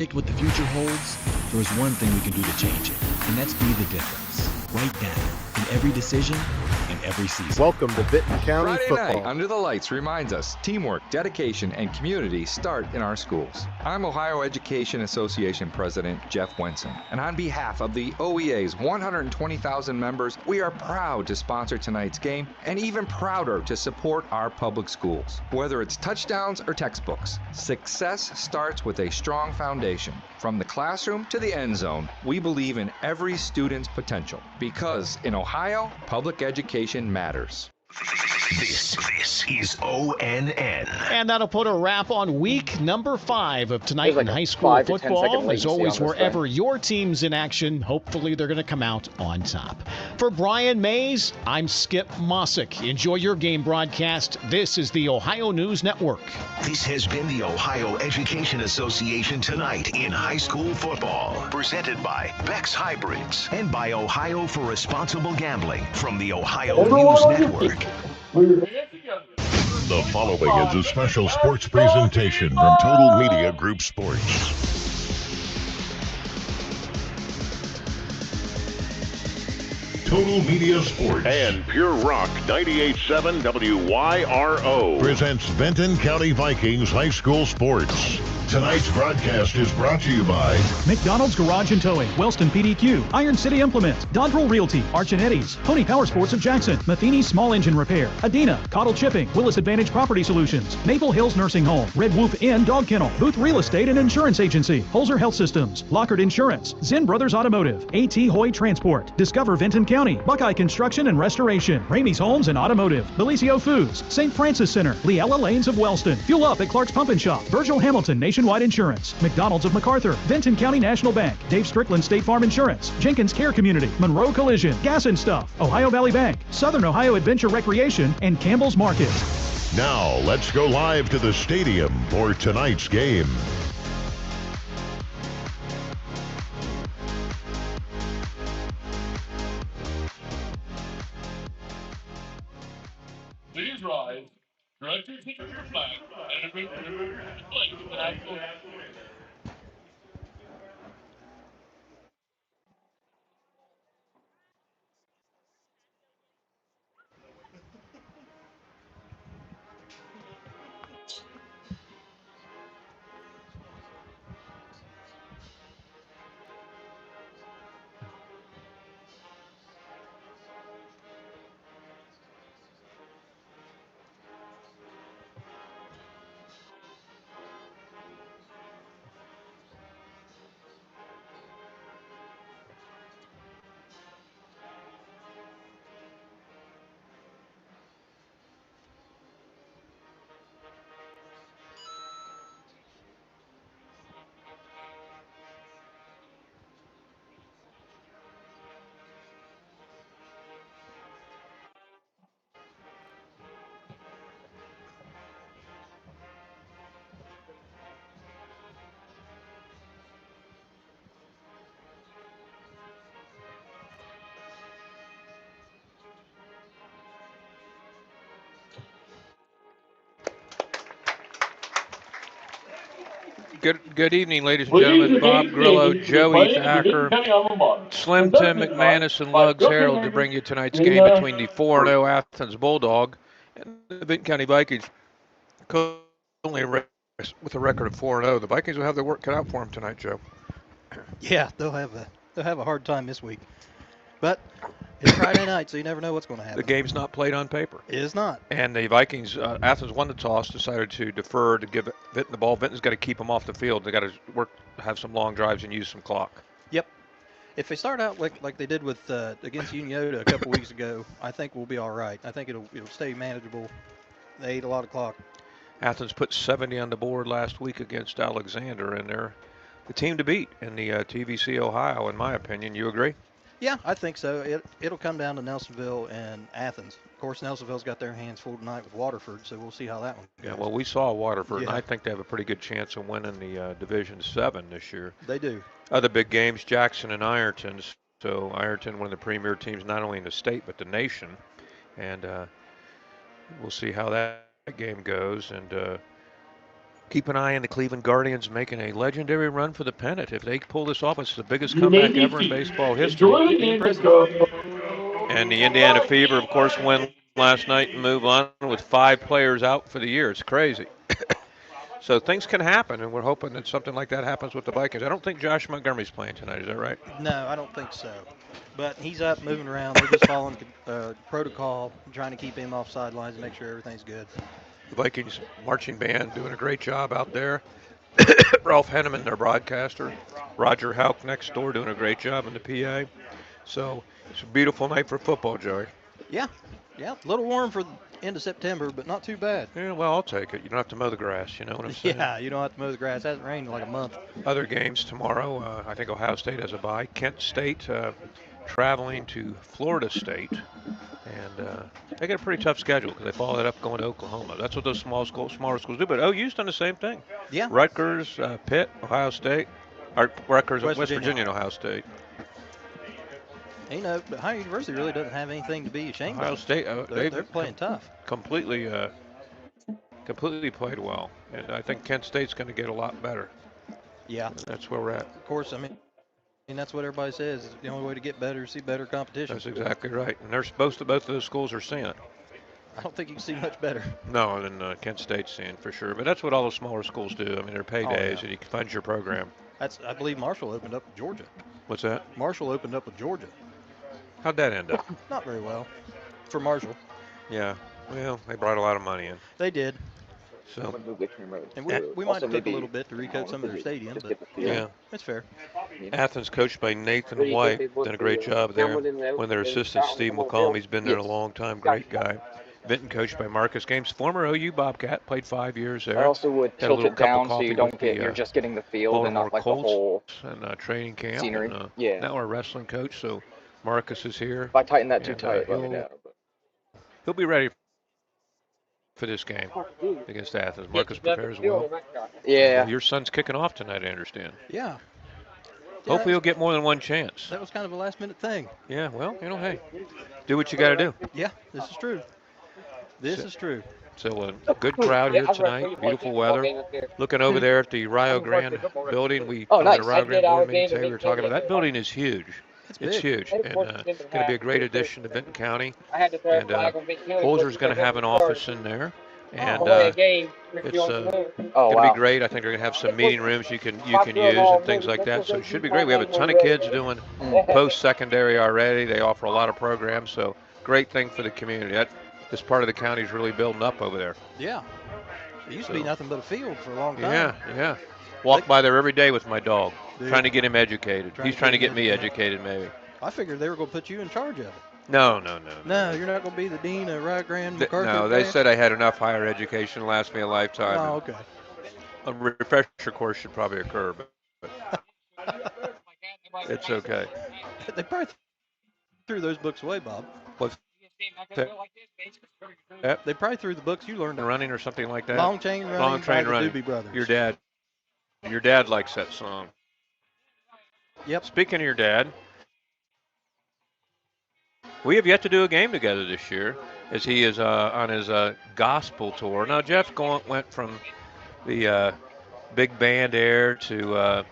predict what the future holds, there is one thing we can do to change it, and that's be the difference. Right now, in every decision, in every season. Welcome to Vinton County Friday Football. night Under the Lights reminds us teamwork, dedication, and community start in our schools. I'm Ohio Education Association President Jeff Wenson, and on behalf of the OEA's 120,000 members, we are proud to sponsor tonight's game and even prouder to support our public schools. Whether it's touchdowns or textbooks, success starts with a strong foundation. From the classroom to the end zone, we believe in every student's potential, because in Ohio, public education matters. This is ONN. And that'll put a wrap on week number 5 of tonight in high school 5 to 10 second football. As latency always, on this wherever thing. your team's in action, hopefully they're going to come out on top. For Brian Mays, I'm Skip Mossick. Enjoy your game broadcast. This is the Ohio News Network. This has been the Ohio Education Association Tonight in High School Football. Presented by Beck's Hybrids and by Ohio for Responsible Gambling from the Ohio News Network. The following is a special sports presentation from Total Media Group Sports. Total Media Sports and Pure Rock 98.7 WYRO presents Vinton County Vikings High School Sports. Tonight's broadcast is brought to you by McDonald's Garage and Towing, Wellston PDQ, Iron City Implement, Dodrell Realty, Arch and Eddie's, Pony Power Sports of Jackson, Matheny Small Engine Repair, Adina, Cottle Chipping, Willis Advantage Property Solutions, Maple Hills Nursing Home, Red Whoop Inn Dog Kennel, Booth Real Estate and Insurance Agency, Holzer Health Systems, Lockard Insurance, Zen Brothers Automotive, A.T. Hoy Transport, Discover Vinton County, Buckeye Construction and Restoration, Ramey's Homes and Automotive, Bellisio Foods, St. Francis Center, Leella Lanes of Wellston, Fuel Up at Clark's Pump and Shop, Virgil Hamilton Nationwide Insurance, McDonald's of MacArthur, Vinton County National Bank, Dave Strickland State Farm Insurance, Jenkins Care Community, Monroe Collision, Gas and Stuff, Ohio Valley Bank, Southern Ohio Adventure Recreation, and Campbell's Market. Now, let's go live to the stadium for tonight's game. Please rise. Direct your attention to your flag and remember to display the national anthem. Good evening, ladies and gentlemen. Bob Grillo, Joey Thacker, Slim Tim McManus, and Lugs Harold to bring you tonight's game between the 4-0 Athens Bulldog and the Vinton County Vikings. Only with a record of 4-0, the Vikings will have their work cut out for them tonight, Joe. Yeah, they'll have a hard time this week. But it's Friday night, so you never know what's going to happen. The game's not played on paper. It is not. And the Vikings, Athens won the toss, decided to defer to give Vinton the ball. Vinton's got to keep them off the field. They got to have some long drives and use some clock. Yep. If they start out like they did with against Unioda a couple weeks ago, I think we'll be all right. I think it'll stay manageable. They ate a lot of clock. Athens put 70 on the board last week against Alexander, and they're the team to beat in the TVC Ohio, in my opinion. You agree? Yeah, I think so. It'll come down to Nelsonville and Athens. Of course, Nelsonville's got their hands full tonight with Waterford, so we'll see how that one goes. Yeah, well, we saw Waterford, Yeah. and I think they have a pretty good chance of winning the Division 7 this year. They do. Other big games, Jackson and Ironton. So Ironton, one of the premier teams not only in the state but the nation. And we'll see how that game goes. And keep an eye on the Cleveland Guardians making a legendary run for the pennant. If they pull this off, it's the biggest comeback ever in baseball history. And the Indiana Fever, of course, win last night and move on with 5 players out for the year. It's crazy. So things can happen, and we're hoping that something like that happens with the Vikings. I don't think Josh Montgomery's playing tonight. Is that right? No, I don't think so. But he's up, moving around. They're just following protocol, trying to keep him off sidelines and make sure everything's good. The Vikings marching band doing a great job out there. Ralph Henneman, their broadcaster. Roger Hauk next door doing a great job in the PA. So it's a beautiful night for football, Joey. Yeah, a little warm for the end of September, but not too bad. Yeah, well, I'll take it. You don't have to mow the grass, you know what I'm saying? Yeah, you don't have to mow the grass. It hasn't rained in like a month. Other games tomorrow, I think Ohio State has a bye. Kent State traveling to Florida State. And they get a pretty tough schedule because they follow that up going to Oklahoma. That's what those smaller schools do. But OU's done the same thing. Yeah. Rutgers, Pitt, Ohio State. Or Rutgers, West Virginia, and Ohio State. You know, but Ohio University really doesn't have anything to be ashamed of. Ohio State, they're playing tough. Completely played well. And I think Kent State's going to get a lot better. Yeah. That's where we're at. Of course, I mean, that's what everybody says. The only way to get better is see better competition. That's exactly right. And they're supposed to, both of those schools are seeing it. I don't think you can see much better. No, than Kent State's seeing for sure. But that's what all the smaller schools do. I mean, they're paydays, and you can find your program. I believe Marshall opened up with Georgia. What's that? Marshall opened up with Georgia. How'd that end up? Not very well for Marshall. Yeah. Well, they brought a lot of money in. They did. So. And we might have took a little bit to recoat some of their stadium, but yeah, it's fair. Athens, coached by Nathan White, done a great job there. When their assistant, Steve McCollum, he's been there a long time, great guy. Vinton, coached by Marcus Games, former OU Bobcat, played 5 years there. I also would tilt it down so you don't get, you're just getting the field and not like the whole and training camp. scenery. And, yeah. Now our wrestling coach, so Marcus is here. If I tighten that too tight, let me know. He'll be ready for this game against Athens. Marcus prepares well. Yeah. Your son's kicking off tonight, I understand. Yeah. Hopefully he'll get more than one chance. That was kind of a last-minute thing. Yeah, well, you know, hey, do what you got to do. Yeah, this is true. This is true. So a good crowd here tonight, beautiful weather. Looking over there at the Rio Grande building. We nice. the Rio Grande board meeting today, we were talking about that building is huge. It's huge, and going to be a great addition to Vinton County. And Holzer's going to have an office in there, and it's going to be great. I think they're going to have some meeting rooms you can use and things like that. So it should be great. We have a ton of kids doing post-secondary already. They offer a lot of programs, so great thing for the community. This part of the county is really building up over there. Yeah, it used to be nothing but a field for a long time. Yeah. Walk by there every day with my dog, trying to get him educated. He's trying to get me educated, maybe. I figured they were going to put you in charge of it. No. No, you're not going to be the dean of Rio Grande MacArthur. No, they said I had enough higher education to last me a lifetime. Oh, okay. A refresher course should probably occur, but it's okay. They probably threw those books away, Bob. What's that? Yep. They probably threw the books you learned. Running or something like that. Long chain running. Long train by running. The Doobie Brothers. Your dad likes that song. Yep. Speaking of your dad, we have yet to do a game together this year, as he is on his gospel tour. Now Jeff went from the big band era to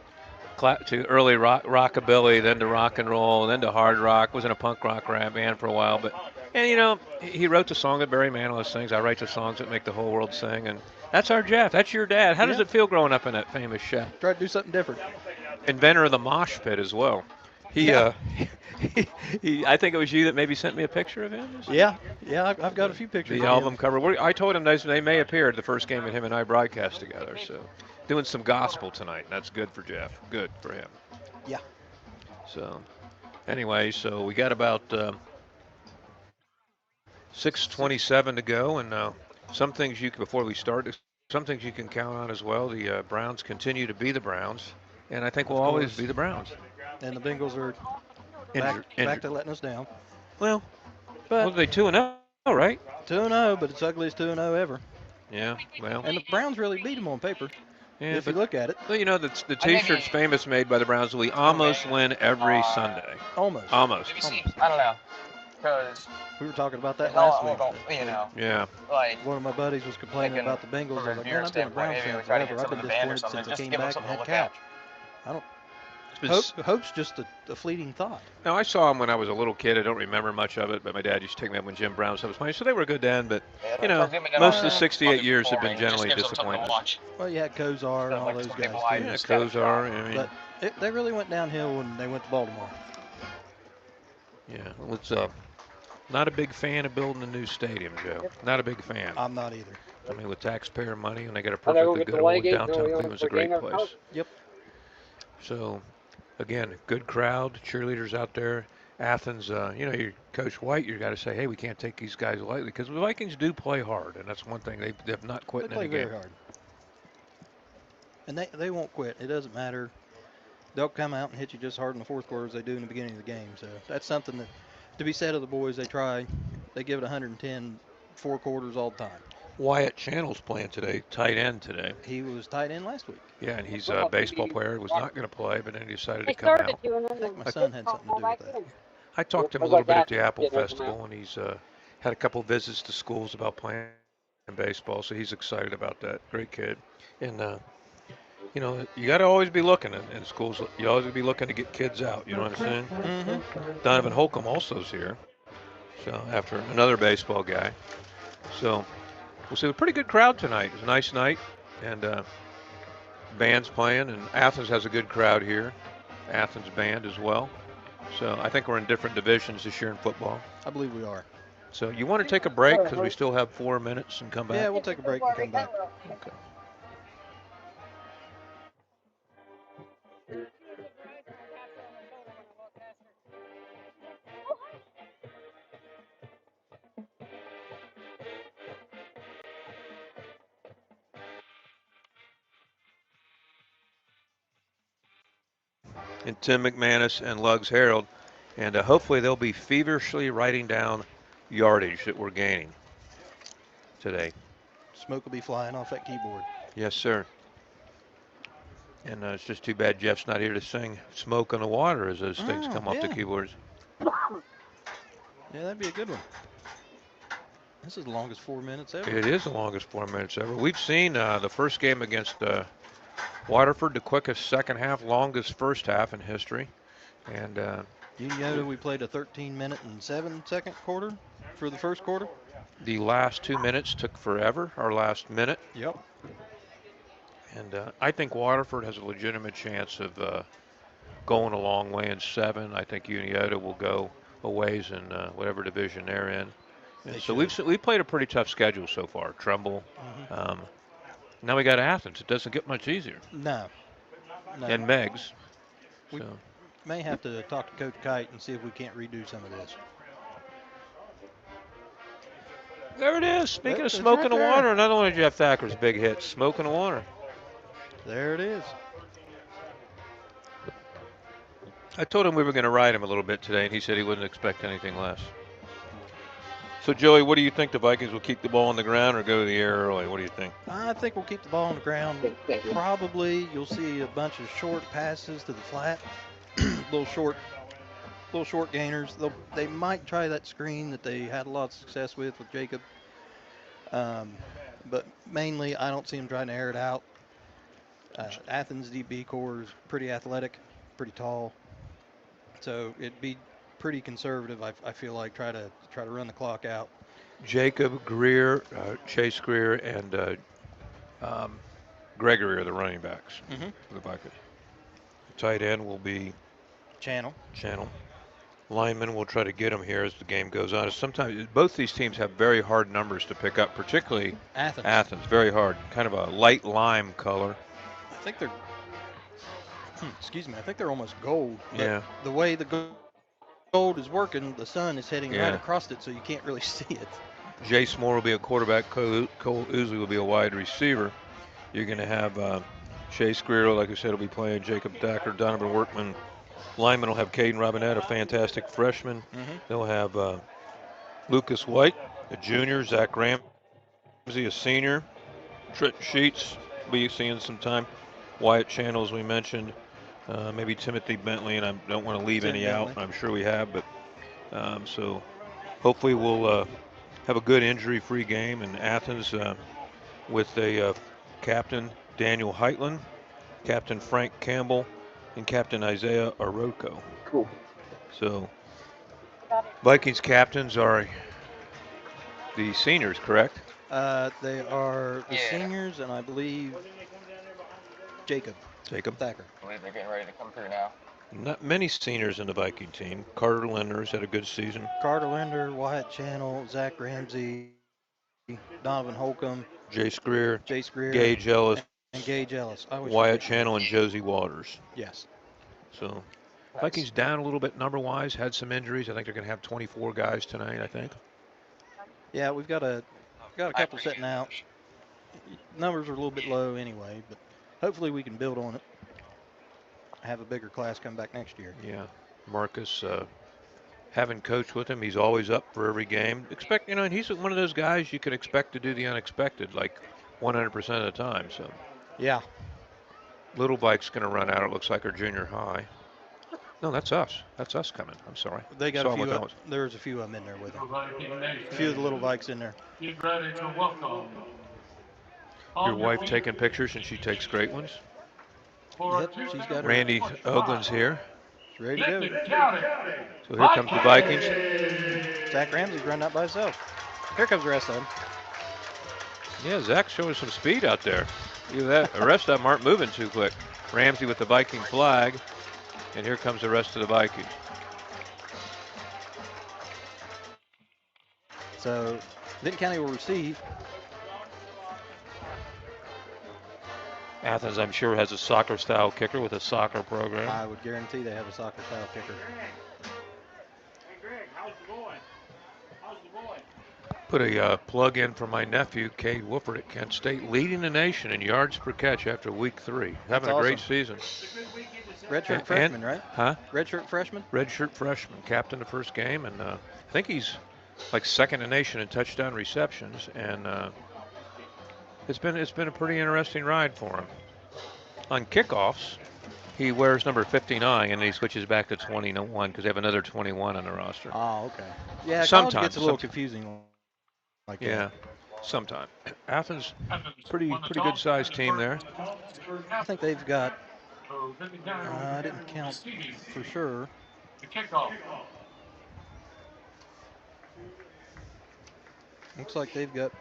early rockabilly, then to rock and roll, then to hard rock. Was in a punk rock rap band for a while, and you know, he wrote the song that Barry Manilow sings. I write the songs that make the whole world sing, and that's our Jeff. That's your dad. How does it feel growing up in that famous shack? Try to do something different. Inventor of the mosh pit as well. I think it was you that maybe sent me a picture of him. Yeah, I've got a few pictures. The album cover. I told him they may appear at the first game that him and I broadcast together. So, doing some gospel tonight. That's good for Jeff. Good for him. Yeah. So, anyway, so we got about 6:27 to go, and some things before we start, some things you can count on as well. The Browns continue to be the Browns, and I think we'll always be the Browns. And the Bengals are back to letting us down. Well, they 2-0, right? 2-0, but it's ugliest 2-0 ever. Yeah, well. And the Browns really beat them on paper. Yeah, if you look at it. Well, you know, the T-shirt's famous made by the Browns. We almost win every Sunday. Almost. I don't know. Because we were talking about that last week. You know, Yeah. like one of my buddies was complaining about the Bengals. I was like, man, I've been a Browns fan forever. I've been disappointed since I came back and had Couch. I don't. Hope's just a fleeting thought. No, I saw him when I was a little kid. I don't remember much of it, but my dad used to take me up when Jim Brown was playing. So they were good then, but, you know, most of the 68 years have been generally disappointing. Well, you had Kozar and all those guys. Yeah, Kozar. I mean, but they really went downhill when they went to Baltimore. Yeah, let's not a big fan of building a new stadium, Joe. Not a big fan. I'm not either. I mean, with taxpayer money, and they got a perfectly good one, downtown Cleveland's a great place. Yep. So, again, good crowd, cheerleaders out there. Athens, you know, you Coach White, you got to say, hey, we can't take these guys lightly because the Vikings do play hard, and that's one thing they have not quit in any game. They play very hard, and they won't quit. It doesn't matter. They'll come out and hit you just hard in the fourth quarter as they do in the beginning of the game. So that's something that to be said of the boys. They try. They give it 110 4 quarters all the time. Wyatt Channel's playing today, tight end today. He was tight end last week. Yeah, and he's a baseball player. He was not going to play, but then he decided to come out. I think my son had something to do with that. I talked to him a little bit at the Apple Festival, and he's had a couple visits to schools about playing baseball, so he's excited about that. Great kid. And, you know, you got to always be looking in schools. You always be looking to get kids out. You know what I'm saying? Mm-hmm. Donovan Holcomb also's here. So after another baseball guy. So we'll see a pretty good crowd tonight. It was a nice night, and band's playing, and Athens has a good crowd here. Athens band as well. So I think we're in different divisions this year in football. I believe we are. So you want to take a break because we still have 4 minutes and come back? Yeah, we'll take a break and come back. Okay. And Tim McManus and Lugs Harold, and hopefully they'll be feverishly writing down yardage that we're gaining today. Smoke will be flying off that keyboard. Yes, sir. And it's just too bad Jeff's not here to sing "Smoke on the Water" as those things come off the keyboards. Yeah, that'd be a good one. This is the longest 4 minutes ever. It is the longest 4 minutes ever. We've seen the first game against Waterford, the quickest second half, longest first half in history. And Unioto, we played a 13-minute and 7-second quarter for the first quarter. The last 2 minutes took forever, our last minute. Yep. And I think Waterford has a legitimate chance of going a long way in 7. I think Unioto will go a ways in whatever division they're in. And so we've played a pretty tough schedule so far. Trumbull. Mm-hmm. Now we got Athens. It doesn't get much easier. No. And Meggs. We may have to talk to Coach Kite and see if we can't redo some of this. There it is. Speaking of smoke in the water, another one of Jeff Thacker's big hits. Smoke in the water. There it is. I told him we were going to ride him a little bit today, and he said he wouldn't expect anything less. So, Joey, what do you think? The Vikings will keep the ball on the ground or go to the air early? What do you think? I think we'll keep the ball on the ground. Probably you'll see a bunch of short passes to the flat, little short gainers. They might try that screen that they had a lot of success with Jacob. But mainly, I don't see them trying to air it out. Athens DB core is pretty athletic, pretty tall. So it'd be pretty conservative. I feel like try to run the clock out. Jacob, Greer, Chase Greer, and Gregory are the running backs for the Vikings. The tight end will be Channel. Linemen will try to get them here as the game goes on. Sometimes both these teams have very hard numbers to pick up, particularly Athens. Very hard, kind of a light lime color. I think they're. Excuse me. I think they're almost gold. Yeah. The way the gold is working, the sun is hitting right across it, so you can't really see it. Jace Moore will be a quarterback. Cole Ousley will be a wide receiver. You're going to have Chase Greer, like I said, will be playing. Jacob Thacker, Donovan Workman. Lineman will have Caden Robinette, a fantastic freshman. They'll have Lucas White, a junior. Zach Ramsey, a senior. Trenton Sheets will be seeing some time. Wyatt Channel, as we mentioned. Maybe Timothy Bentley, and I don't want to leave any out. I'm sure we have, but so hopefully we'll have a good injury-free game in Athens with a captain, Daniel Heitland, Captain Frank Campbell, and Captain Isaiah Aroko. Cool. So Vikings captains are the seniors, correct? They are the seniors, and I believe Jacob Thacker. I believe they're getting ready to come through now. Not many seniors in the Viking team. Carter Lindner's had a good season. Carter Linder, Wyatt Channel, Zach Ramsey, Donovan Holcomb, Jace Greer, Gage Ellis, and Gage Ellis. Wyatt Channel, and Josie Waters. Yes. So Vikings down a little bit number-wise, had some injuries. I think they're going to have 24 guys tonight, I think. Yeah, we've got a couple sitting out. Numbers are a little bit low anyway, but hopefully we can build on it. Have a bigger class come back next year. Yeah, Marcus, having coached with him, he's always up for every game. And he's one of those guys you can expect to do the unexpected, like 100% of the time. So yeah, little bike's going to run out. It looks like our junior high. No, that's us. That's us coming. I'm sorry. They got a few. There's a few of them in there with them. A few of the little bikes in there. Get ready to welcome. Your wife taking pictures, and she takes great ones. Yep, she's got her. Randy Oglin's here. She's ready to go. So here comes the Vikings. Zach Ramsey's running out by himself. Here comes the rest of them. Yeah, Zach's showing some speed out there. Look at that. The rest of them aren't moving too quick. Ramsey with the Viking flag. And here comes the rest of the Vikings. So Vinton County will receive. Athens, I'm sure, has a soccer-style kicker with a soccer program. I would guarantee they have a soccer-style kicker. Hey, Greg, how's the boy? How's the boy? Put a plug in for my nephew, Cade Wooford at Kent State, leading the nation in yards per catch after week 3. Having a great season. Redshirt freshman, right? Huh? Redshirt freshman? Redshirt freshman, captain the first game, and I think he's like second in the nation in touchdown receptions, and it's been a pretty interesting ride for him. On kickoffs, he wears number 59, and he switches back to 21 because they have another 21 on the roster. Oh, okay. Yeah, sometimes it gets a little confusing. Like yeah, sometime. Athens, pretty good sized team there. I think they've got. I didn't count for sure. The kickoff. Looks like they've got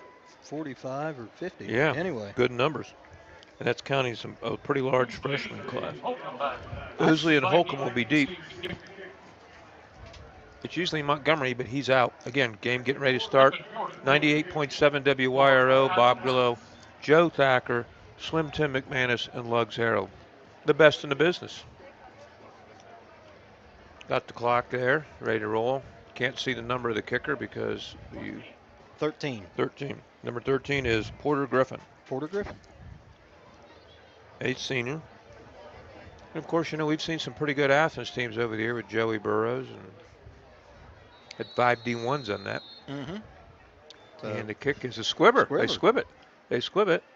45 or 50. Yeah. Anyway. Good numbers. And that's counting a pretty large freshman class. Ousley and Holcomb will be deep. It's usually Montgomery, but he's out. Again, game getting ready to start. 98.7 WYRO, Bob Grillo, Joe Thacker, Slim Tim McManus, and Lugs Harold. The best in the business. Got the clock there, ready to roll. Can't see the number of the kicker because you 13. Number 13 is Porter Griffin. 8th senior. And of course, we've seen some pretty good Athens teams over the year with Joey Burrows and had 5 D1s on that. Mm-hmm. And the kick is a squibber. They squib it.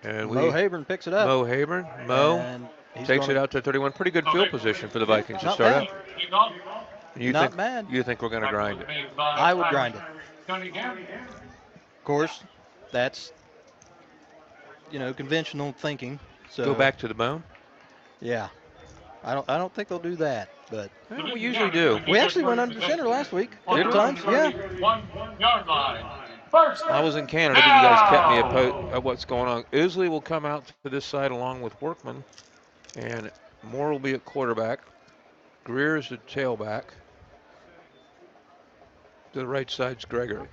And Mo Habern picks it up. Mo takes it out to 31. Pretty good field position for the Vikings to start out. Not bad. You think we're going to grind it? I would grind it. Of course, that's conventional thinking. So go back to the bone. Yeah, I don't think they'll do that, but we usually do. We actually went under center last week. Times, yeah. 1 yard line. First. I was in Canada, but you guys kept me at what's going on. Ousley will come out to this side along with Workman, and Moore will be at quarterback. Greer is the tailback. To the right side's Gregory.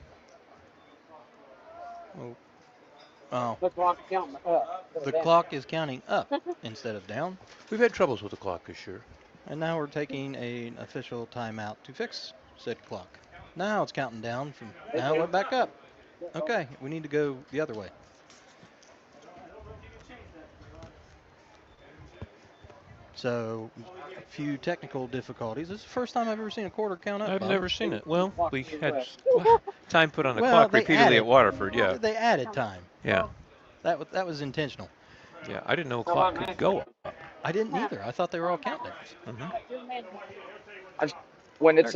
Oh. The clock counting up. The clock is counting up instead of down. We've had troubles with the clock this year. And now we're taking an official timeout to fix said clock. Now it's counting down from now it went back up. Okay, we need to go the other way. So, a few technical difficulties. This is the first time I've ever seen a quarter count up. I've Bob. never seen it. Well, we had time put on the clock repeatedly at Waterford, yeah. They added time. Yeah. That was intentional. Yeah, I didn't know a clock could go up. I didn't either. I thought they were all countdowns. When it's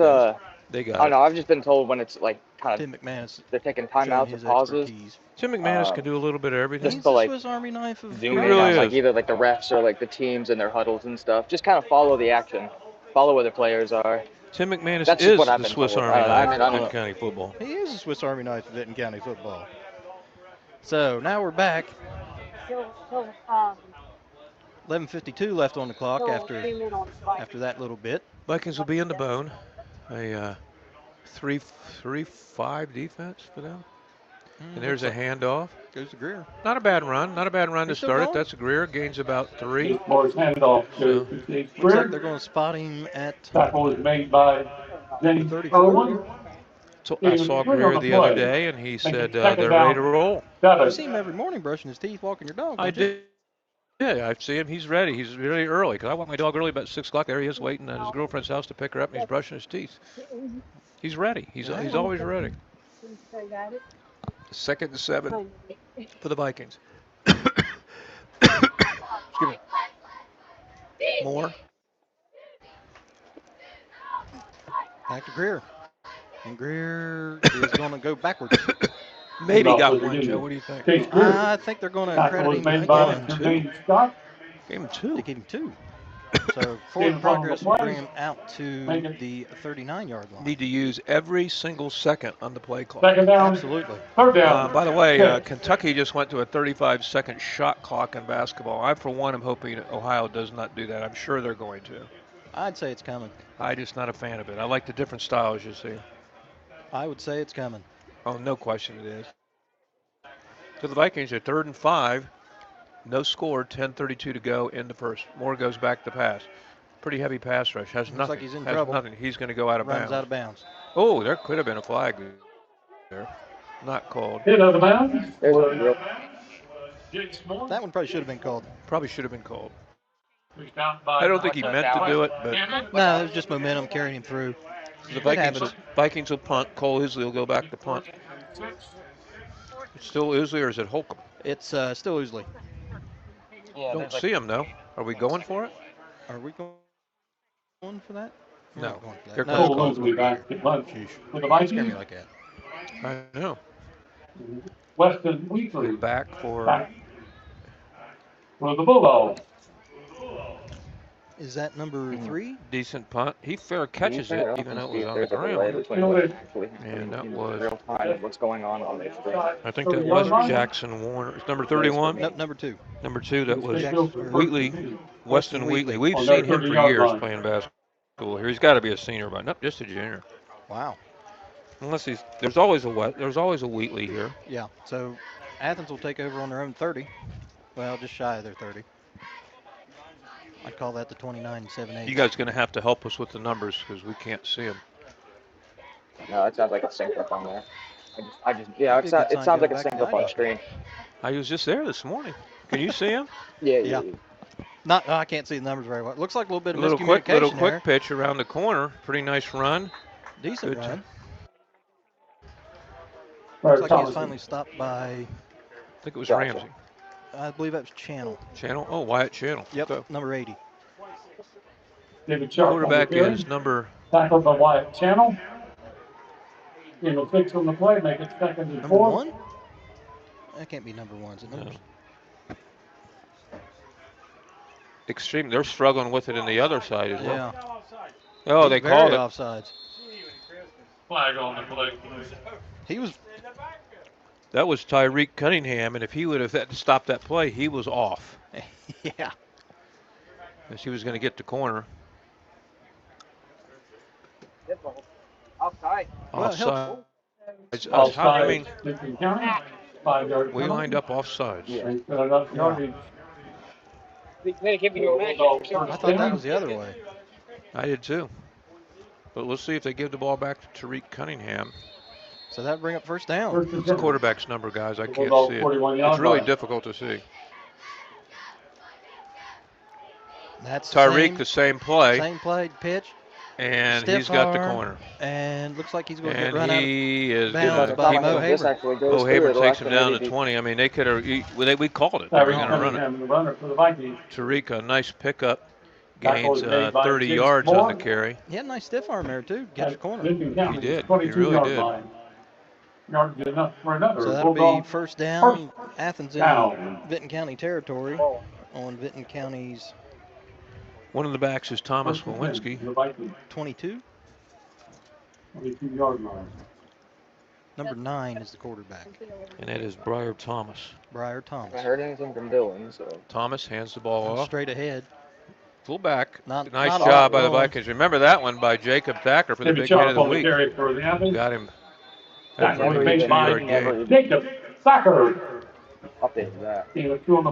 They got I it. don't know. I've just been told when it's like kind of Tim McManus. they're taking timeouts or pauses. Tim McManus can do a little bit of everything. He's to, like, the Swiss Army knife of zoom in really on like is. either like the refs or like the teams and their huddles and stuff. Just kind of follow the action, follow where the players are. Tim McManus That's is just what I've the been Swiss told. Army I knife don't of know. Vinton County football. He is the Swiss Army knife of Vinton County football. So now we're back. 11:52 left on the clock after that little bit. Vikings will be in the bone. A 3-5 defense for them. And there's a handoff. Goes to Greer. Not a bad run. Not a bad run to Still start it. going? That's Greer. Gains about 3. Handoff to Looks like they're going to spot him at tackle is made by James 34. So I saw Greer the other day, and he said they're ready to roll. You see him every morning brushing his teeth, walking your dog. I did. Yeah, I see him. He's ready. He's really early because I walk my dog early about 6 o'clock. There he is waiting at his girlfriend's house to pick her up, and he's brushing his teeth. He's ready. He's always ready. 2nd and 7 for the Vikings. More. Back to Greer. And Greer is going to go backwards. Maybe got one, Joe. What do you think? I think they're going to credit him. Gave him 2. They gave him 2. So forward progress will bring him out to the 39-yard line. Need to use every single second on the play clock. Absolutely. Third down. By the way, Kentucky just went to a 35-second shot clock in basketball. I, for one, am hoping Ohio does not do that. I'm sure they're going to. I'd say it's coming. I'm just not a fan of it. I like the different styles you see. I would say it's coming. Oh, no question it is. So the Vikings are 3rd and 5. No score, 10:32 to go in the first. Moore goes back to pass. Pretty heavy pass rush. Has Looks nothing. like he's in has trouble. nothing. He's going to go out of Runs bounds. out of bounds. Oh, there could have been a flag there. Not called. Hit out of bounds. That one probably should have been called. Probably should have been called. I don't think he meant to do it, but No, it was just momentum carrying him through. the Vikings will punt. Cole Isley will go back to punt. It's still Isley or is it Holcomb? It's still Ousley. Yeah, Don't see him though. Are we going for it? Are we going for that? We're No. not going for that. They're No, Cole Mosley back at lunch with the don't Vikings. scare me like that. I know. Weston Wheatley Back for the Bulldogs. Is that number 3? decent punt. He fair catches it, even though it was on the ground. And that was, real time what's going on the screen. I think that was Jackson Warner. It's number 31. Nope, number 2. Number 2, that was Jackson- Wheatley, Weston Wheatley. We've On seen their him for 30-yard years line. playing basketball here. He's got to be a senior, but nope, just a junior. Wow. Unless there's always a Wheatley here. Yeah. So Athens will take over on their own 30. Well, just shy of their 30. I'd call that the 29-7-8. You guys are going to have to help us with the numbers because we can't see them. No, it sounds like it's synced up on there. Yeah, It'd be a good it sign sounds like going it's back synced to up on the the screen. I was just there this morning. Can you see him? Yeah. Not, I can't see the numbers very well. Looks like a little bit of Little miscommunication quick there. pitch around the corner. Pretty nice run. Decent Good run. Or Looks like he was Thomas. finally stopped by, I think it was Gotcha. Ramsey. I believe that was Channel. Channel? Oh, Wyatt Channel. Yep, So, number 80. David Sharp on the quarterback carry. is number Tackled by Wyatt Channel. It'll fix on the play, make it 2nd and Number 4. 1? That can't be number 1. Is it number? extreme. They're struggling with it in the other side as well. Yeah. Oh, they Very called it. offsides. Flag on the play. He was. That was Tyreek Cunningham, and if he would have had to stop that play, he was off. Yeah. As he was going to get the corner. Offside. Well, Offside. Offside. I mean, Vinton County, 5-yard we penalty. lined up offsides. Ain't got enough yardage. I thought that was the other way. I did too. But let's see if they give the ball back to Tyreek Cunningham. So that would bring up first down. First and What's the 10. quarterback's number, guys? I can't Bulldog see it. 41-yard It's really line. difficult to see. That's Tyreek, the same play, same play, pitch, and stiff he's got the arm, corner. and looks like he's going to get And run out. he is bounds good. by He- Mo This Haber. actually goes Oh, through, Haber it'll takes him actually down maybe to be- 20. I mean, they could have. We called it. They were Tyreek going to run it. Cunningham, the runner for the Vikings. Tyreek, a nice pickup. gains 30 yards on the carry. He had a nice stiff arm there, too. Catch the corner. He did. He really did. So that'll be first down. Athens in Vinton County territory on Vinton County's. One of the backs is Thomas Walensky. 22. 22-yard line. Number 9 is the quarterback. And that is Briar Thomas. Briar Thomas. I heard anything from Dylan, so. Thomas hands the ball off. Straight ahead. Fullback. Not Nice all job by the wrong. Vikings. Remember that one by Jacob Thacker for the big hit of the week. Got him. That was a big 2-yard gain. Jacob Thacker. Updated that.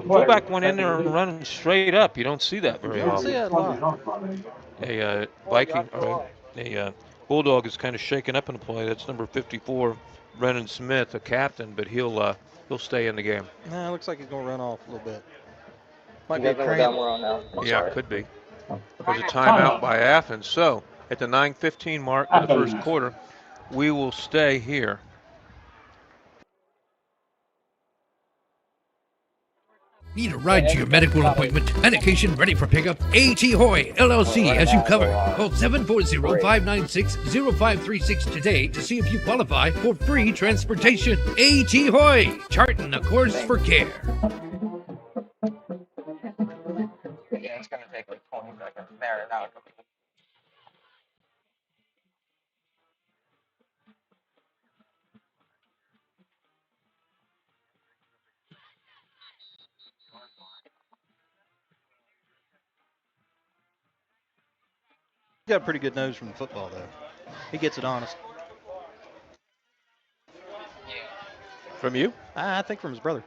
Fullback went in there and running straight up. You don't see that very You don't see often. that a lot. A Bulldog is kind of shaken up in the play. That's number 54, Brennan Smith, a captain, but he'll stay in the game. Nah, it looks like he's going to run off a little bit. Might You be guys a know what cramp. down we're on now? I'm Yeah, sorry. it could be. There's a timeout by Athens. So at the 9:15 mark of the first quarter, we will stay here. Need a ride to your medical appointment? Medication ready for pickup? A.T. Hoy, LLC has you covered. Call 740-596-0536 today to see if you qualify for free transportation. A.T. Hoy, charting a course for care. Yeah, it's going to take like 20 seconds. There, now it could be. He's got a pretty good nose from the football, though. He gets it honest. From you? I think from his brother.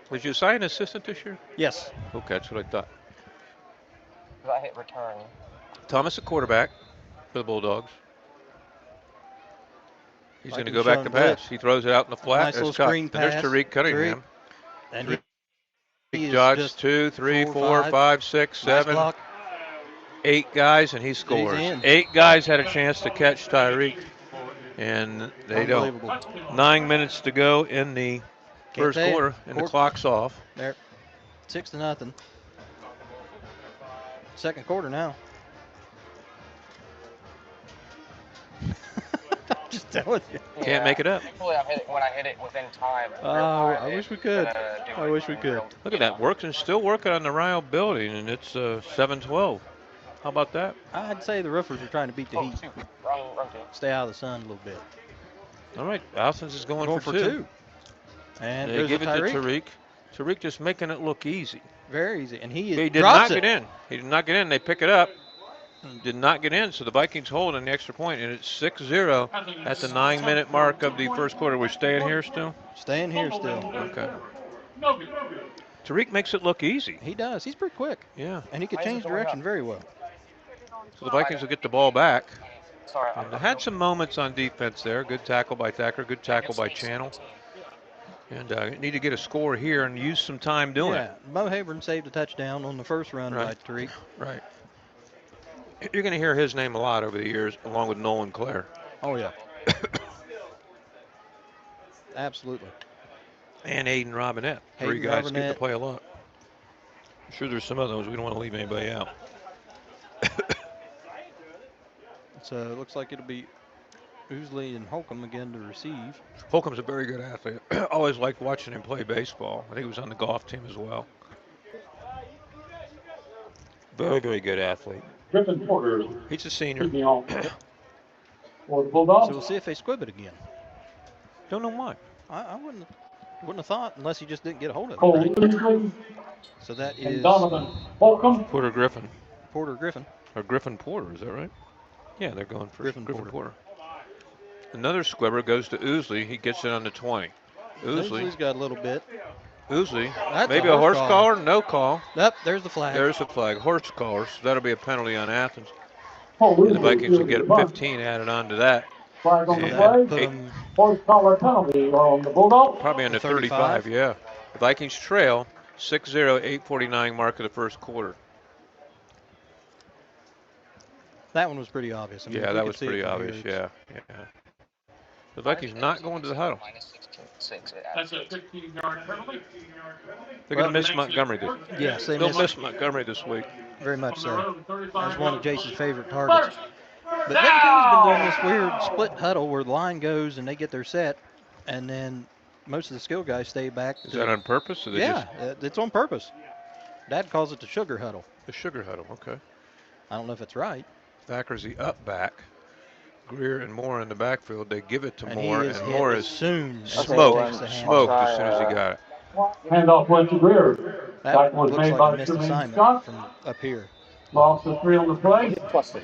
Was you assigned assistant this year? Yes. Okay, that's what I thought. I hit return. Thomas, a quarterback for the Bulldogs. He's going to go Vikings back to showing pass. He throws it out in the flat. Nice little There's screen and there's pass. Tariq Cunningham. And he is Dodge just 2, 3, 4, 4, 5. 5, 6, Nice 7, block. 8 guys, and he scores. in. 8 guys had a chance to catch Tyreek, and they don't. Unbelievable. 9 minutes to go in the Can't first say it. quarter, and the clock's off. There. 6-0. Second quarter now. I'm just telling you. Can't make it up. Thankfully, when I hit it within time. Oh, I wish we could. I wish we could. Look at that. Working, still working on the Ryle building, and it's 7-12. How about that? I'd say the roofers are trying to beat the heat. Wrong team. Stay out of the sun a little bit. All right, Athens is going for 2. two. And They there's give it to Tyreek. Tariq. Tariq just making it look easy. Very easy. And he He did drops not it. get in. He did not get in. They pick it up. Did not get in, so the Vikings hold on the extra point, and it's 6-0 at the 9-minute mark of the first quarter. We're staying here still? Staying here still. Okay. Tariq makes it look easy. He does. He's pretty quick. Yeah. And he can change direction very well. So the Vikings will get the ball back. Sorry. And they had some moments on defense there. Good tackle by Thacker. Good tackle by Channel. And need to get a score here and use some time doing it. Mo Habron saved a touchdown on the first run by Tariq. Right. You're going to hear his name a lot over the years, along with Nolan Clare. Oh, yeah. Absolutely. And Aiden Robinette. Hayden 3 guys get Robinette. to play a lot. I'm sure there's some other ones. We don't want to leave anybody out. So it looks like it'll be Ousley and Holcomb again to receive. Holcomb's a very good athlete. Always liked watching him play baseball. I think he was on the golf team as well. Very, very good athlete. Griffin Porter. He's a senior. For the Bulldogs. So we'll see if they squib it again. Don't know why. I wouldn't have thought unless he just didn't get a hold of it. Cole Right? Ousley So that and is Donovan Holcomb. Porter Griffin. Porter Griffin. Or Griffin Porter, is that right? Yeah, they're going for Griffin Porter. Another squibber goes to Ousley. He gets it on the 20. Ousley's got a little bit. Ousley. That's Maybe a a horse horse collar? No call. Yep, there's the flag. There's the flag. Horse collars. That'll be a penalty on Athens. Cole And the Ousley Vikings will fields get the punt. 15 added on to that. Flag on the And play. eight- Horse collar penalty on the Bulldogs. Probably under 35. 35, yeah. The Vikings trail 6-0, 8:49 mark of the first quarter. That one was pretty obvious. I mean, Yeah, we that could was see it pretty from obvious, here. yeah. The Vikings not going to the huddle. 6 at That's Athens. a 15-yard penalty. They're going to miss Montgomery this. Yes, they They'll missed miss Montgomery this week. very much On the so. road, 35 That's one of yards. Jason's favorite targets. But Vinton County's been doing this weird split huddle where the line goes and they get their set, and then most of the skill guys stay back. Is that on purpose? Or they Yeah, it's on purpose. Dad calls it the sugar huddle. The sugar huddle, okay. I don't know if it's right. Thacker's the up back. Greer and Moore in the backfield. They give it to And Moore, he is and hit Moore as is soon as he smoked takes the hand. smoked as soon as he got it. Handoff went to Greer. That was looks made like by a missed Jermaine assignment Scott. from up here. Lost the 3 on the play.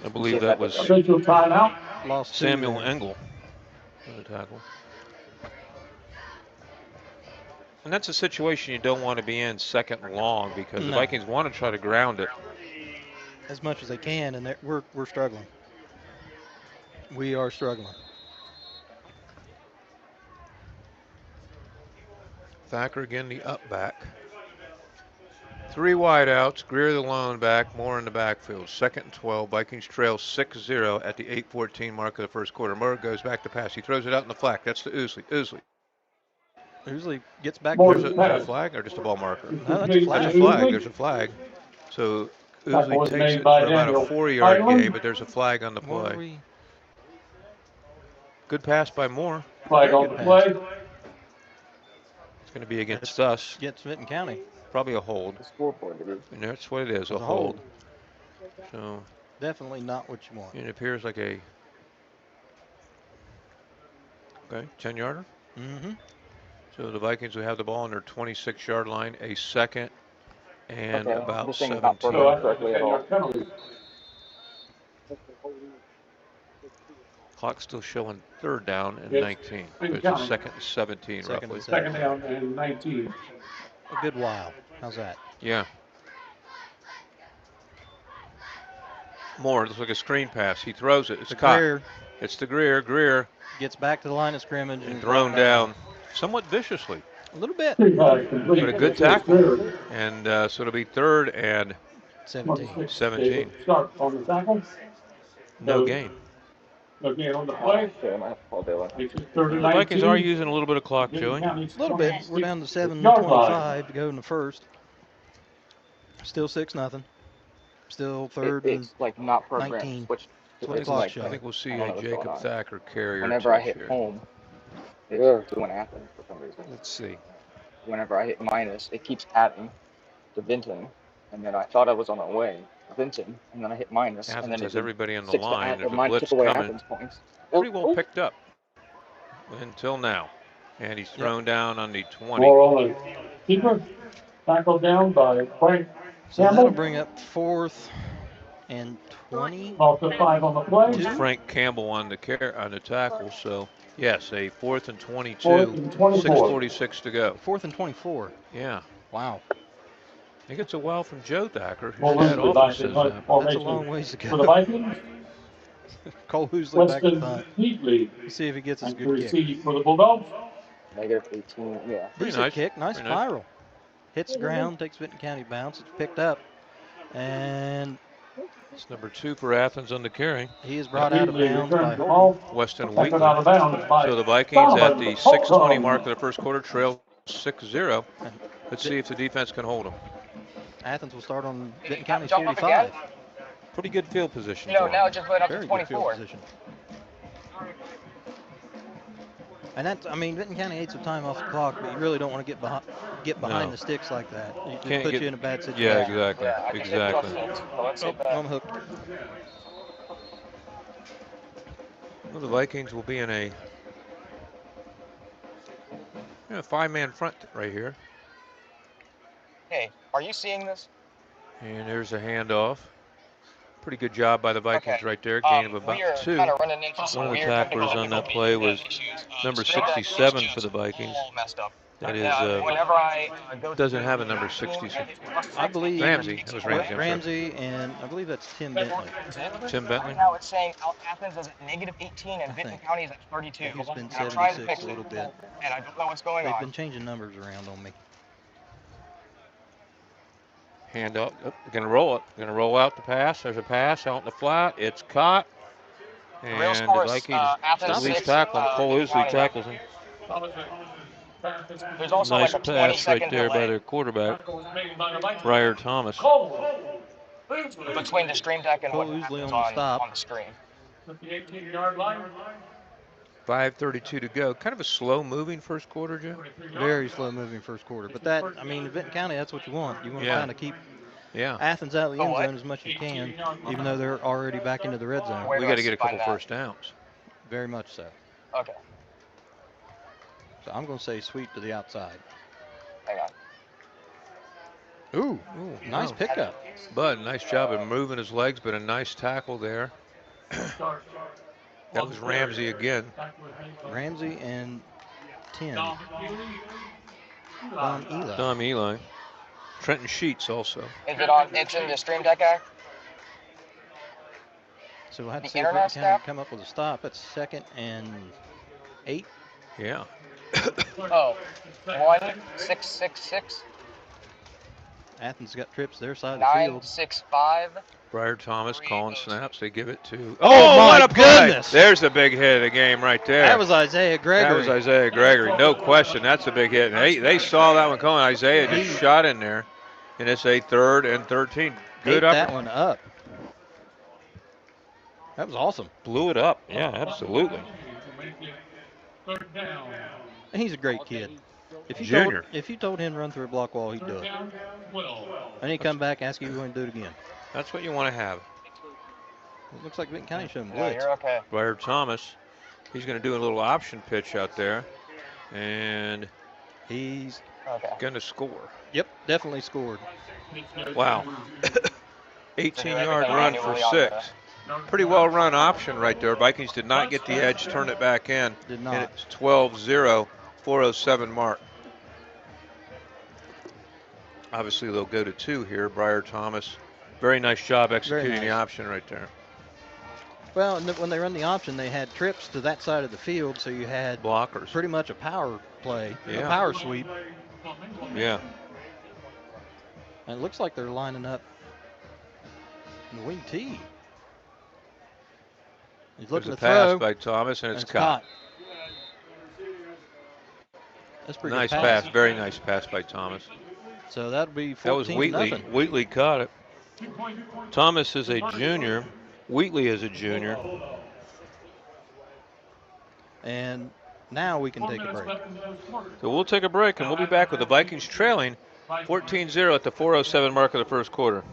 I believe that was Official timeout. Lost 2 Samuel there. Engel for the tackle. And that's a situation you don't want to be in second and long because the No. Vikings want to try to ground it. As much as they can, and we're struggling. We are struggling. Thacker again, the up back. 3 wideouts, Greer the lone back, Moore in the backfield. 2nd and 12, Vikings trail 6-0 at the 8:14 mark of the first quarter. Moore goes back to pass. He throws it out in the flat. That's to Oosley. Oosley. Usually gets back. There's a flag or just a ball marker? No, that's a flag. There's a flag. There's a flag. So Oosley takes it for about a 4-yard gain, but there's a flag on the play. Good pass by Moore. Flag on the play. It's going to be against us. Gets Vinton County. Probably a hold. Scoreboard, it is. And that's what it is, a It's a hold. hold. So Definitely not what you want. it appears like a 10-yarder. Mm-hmm. So the Vikings will have the ball on their 26-yard line, a 2nd and Okay, about this thing is not 17. programmed correctly at all. Clock's still showing 3rd down and Yes. 19. But it's a 2nd and 17 Second roughly. and Second down and 19. A good while. How's that? Yeah. Moore, looks like a screen pass. He throws it. It's caught. Greer It's to Greer. Greer gets back to the line of scrimmage and and thrown down somewhat viciously. a little bit. But a good tackle. And so it'll be 3rd and 17. 17. Start on the tackle. No gain. No gain on the play. Okay, I might have to call Dylan. Makes it 3rd The and Vikings 19. are using a little bit of clock, Vinton Joey. County's A little bit. We're 26 down to yard line. 7:25 to go in the first. Still 6-0. Still 3rd and It's like not programmed. 19. Which That's what the is clock like, shows. I think we'll see I don't know a what's going Jacob on. Thacker carrier. whenever I touch hit here. home, it's doing Athens for some reason. Let's see. Whenever I hit minus, it keeps adding to Vinton, and then I thought I was on the way, Vinton, and then I hit minus, and Athens then it has did everybody on the 6 to line. Athens, There's a mine blitz took away coming. Athens points. Pretty well picked up until now. And he's thrown down on the 20. More on the keeper. Tackled down by Frank So that'll Campbell. bring up 4th and 20. Off the 5 on the play. It was Frank Campbell on the tackle. So yes, a 4th and 22. 4th and 24. 6:46 to go. 4th and 24. Yeah. Wow. I think it's a well from Joe Thacker. Whose Well, dad Weston often back says in that. That's a long ways to for the go. Vikings. Cole Hoosley back to Weston punt. Heatley Let's see if he gets his and to good kick. receive for the Bulldogs. Negative 18, yeah. Pretty Decent nice. kick. Nice Pretty nice. spiral. Hits the ground, takes Vinton County bounce. It's picked up. And It's number 2 for Athens on the carry. he is brought out of Heatley bounds by returns the Holden. ball. Weston Second out of Wheatley. bounds by So the Vikings at the Donovan 6:20 Holcomb. mark of the first quarter trail 6-0. Let's see if the defense can hold them. Athens will start on Vinton County's Jump up 45. again? Pretty good field position. No, for now them. it just went up Very to good field 24. position. And that's, I mean, Vinton County ate some time off the clock, but you really don't want to get behind No. the sticks like that. It Can't puts get- you in a bad situation. Yeah, exactly. Yeah, I can hit Exactly. plus 6, so let's see Oh, if that- I'm hooked. Well, the Vikings will be in a 5-man front right here. Hey, are you seeing this? And there's a handoff. Pretty good job by the Vikings Okay. right there. Gain of We about are 2. kind of running into some One of the weird tacklers on that play was number 67 for the Vikings. That is, whenever I go to doesn't have a number 66. I believe Ramsey. That was Ramsey. I'm sorry. Ramsey, and I believe that's Tim Bentley. Tim Bentley. Right now it's saying Athens is at negative 18 and I Vinton think. County is at 32. He's been And I'm trying to 76 fix a little it, bit. and I don't know what's going They've on. been changing numbers around on me. Hand up. Going to roll it. Going to roll out the pass. There's a pass out in the flat. It's caught. real And score the is, Vikings Athens at least 6, tackle him. Cole Vinton Oosley County tackles him. There's also Nice like a pass 20-second right there by delay their quarterback, Briar Thomas. between the stream deck and what Cole Ousley happens on the stop. on the screen. At the 18-yard line. 5:32 to go. Kind of a slow-moving first quarter, Joe. Very slow-moving first quarter. But that, I mean, in Vinton County, that's what you want. You want to Yeah. kind of keep Yeah. Athens out of the end zone as much as you can, even though they're already back into the red zone. Where We do got to I get a couple find that? first downs. Very much so. Okay, So I'm going to say sweep to the outside. hang on. Ooh, nice wow. pickup. Bud, nice job of moving his legs, but a nice tackle there. That was Ramsey again. Ramsey and 10. Dom Eli. Dom Eli. Trenton Sheets also. Is it on? It's in the stream deck act. So we'll have to The see if internet Vinton County staff? come up with a stop. It's 2nd and 8. Yeah. Oh, 1-6-6-6 Athens got trips their side of the field. 9-6-5. Briar Thomas calling snaps. They give it to. Oh, what my a play! goodness. There's the big hit of the game right there. That was Isaiah Gregory. That was Isaiah Gregory. No question. That's a big hit. And they saw that one coming. Isaiah just shot in there. And it's a 3rd and 13. Good Ate that up. one up. That was awesome. Blew it up. Yeah, absolutely. Third down. And he's a great kid. If you Junior. if you told him to run through a block wall, he'd do it. 12. And he'd come back, ask you if you want to do it again. That's what you want to have. It looks like Vinton County showed him No, blitz. you're okay. Briar Thomas. He's going to do a little option pitch out there. And He's Okay. going to score. Yep, definitely scored. Wow. 18-yard everything run for manually on 6. Pretty well run option right there. Vikings did not get the edge, turn it back in. Did And not. it's 12-0, 4:07 mark. Obviously, they'll go to 2 here. Briar Thomas, very nice job executing the nice. option right there. Well, and when they run the option, they had trips to that side of the field, so you had Blockers. pretty much a power play, a Yeah. power sweep. Yeah. And it looks like they're lining up in the wing T. He's There's looking a to pass throw. by Thomas, and and it's caught. That's a pretty Nice good pass. Very nice pass by Thomas. So that'd be 14 That was Wheatley. nothing. Wheatley caught it. Thomas is a junior. Wheatley is a junior. And now we can take a break. So we'll take a break, and we'll be back with the Vikings trailing 14-0 at the 4:07 mark of the first quarter.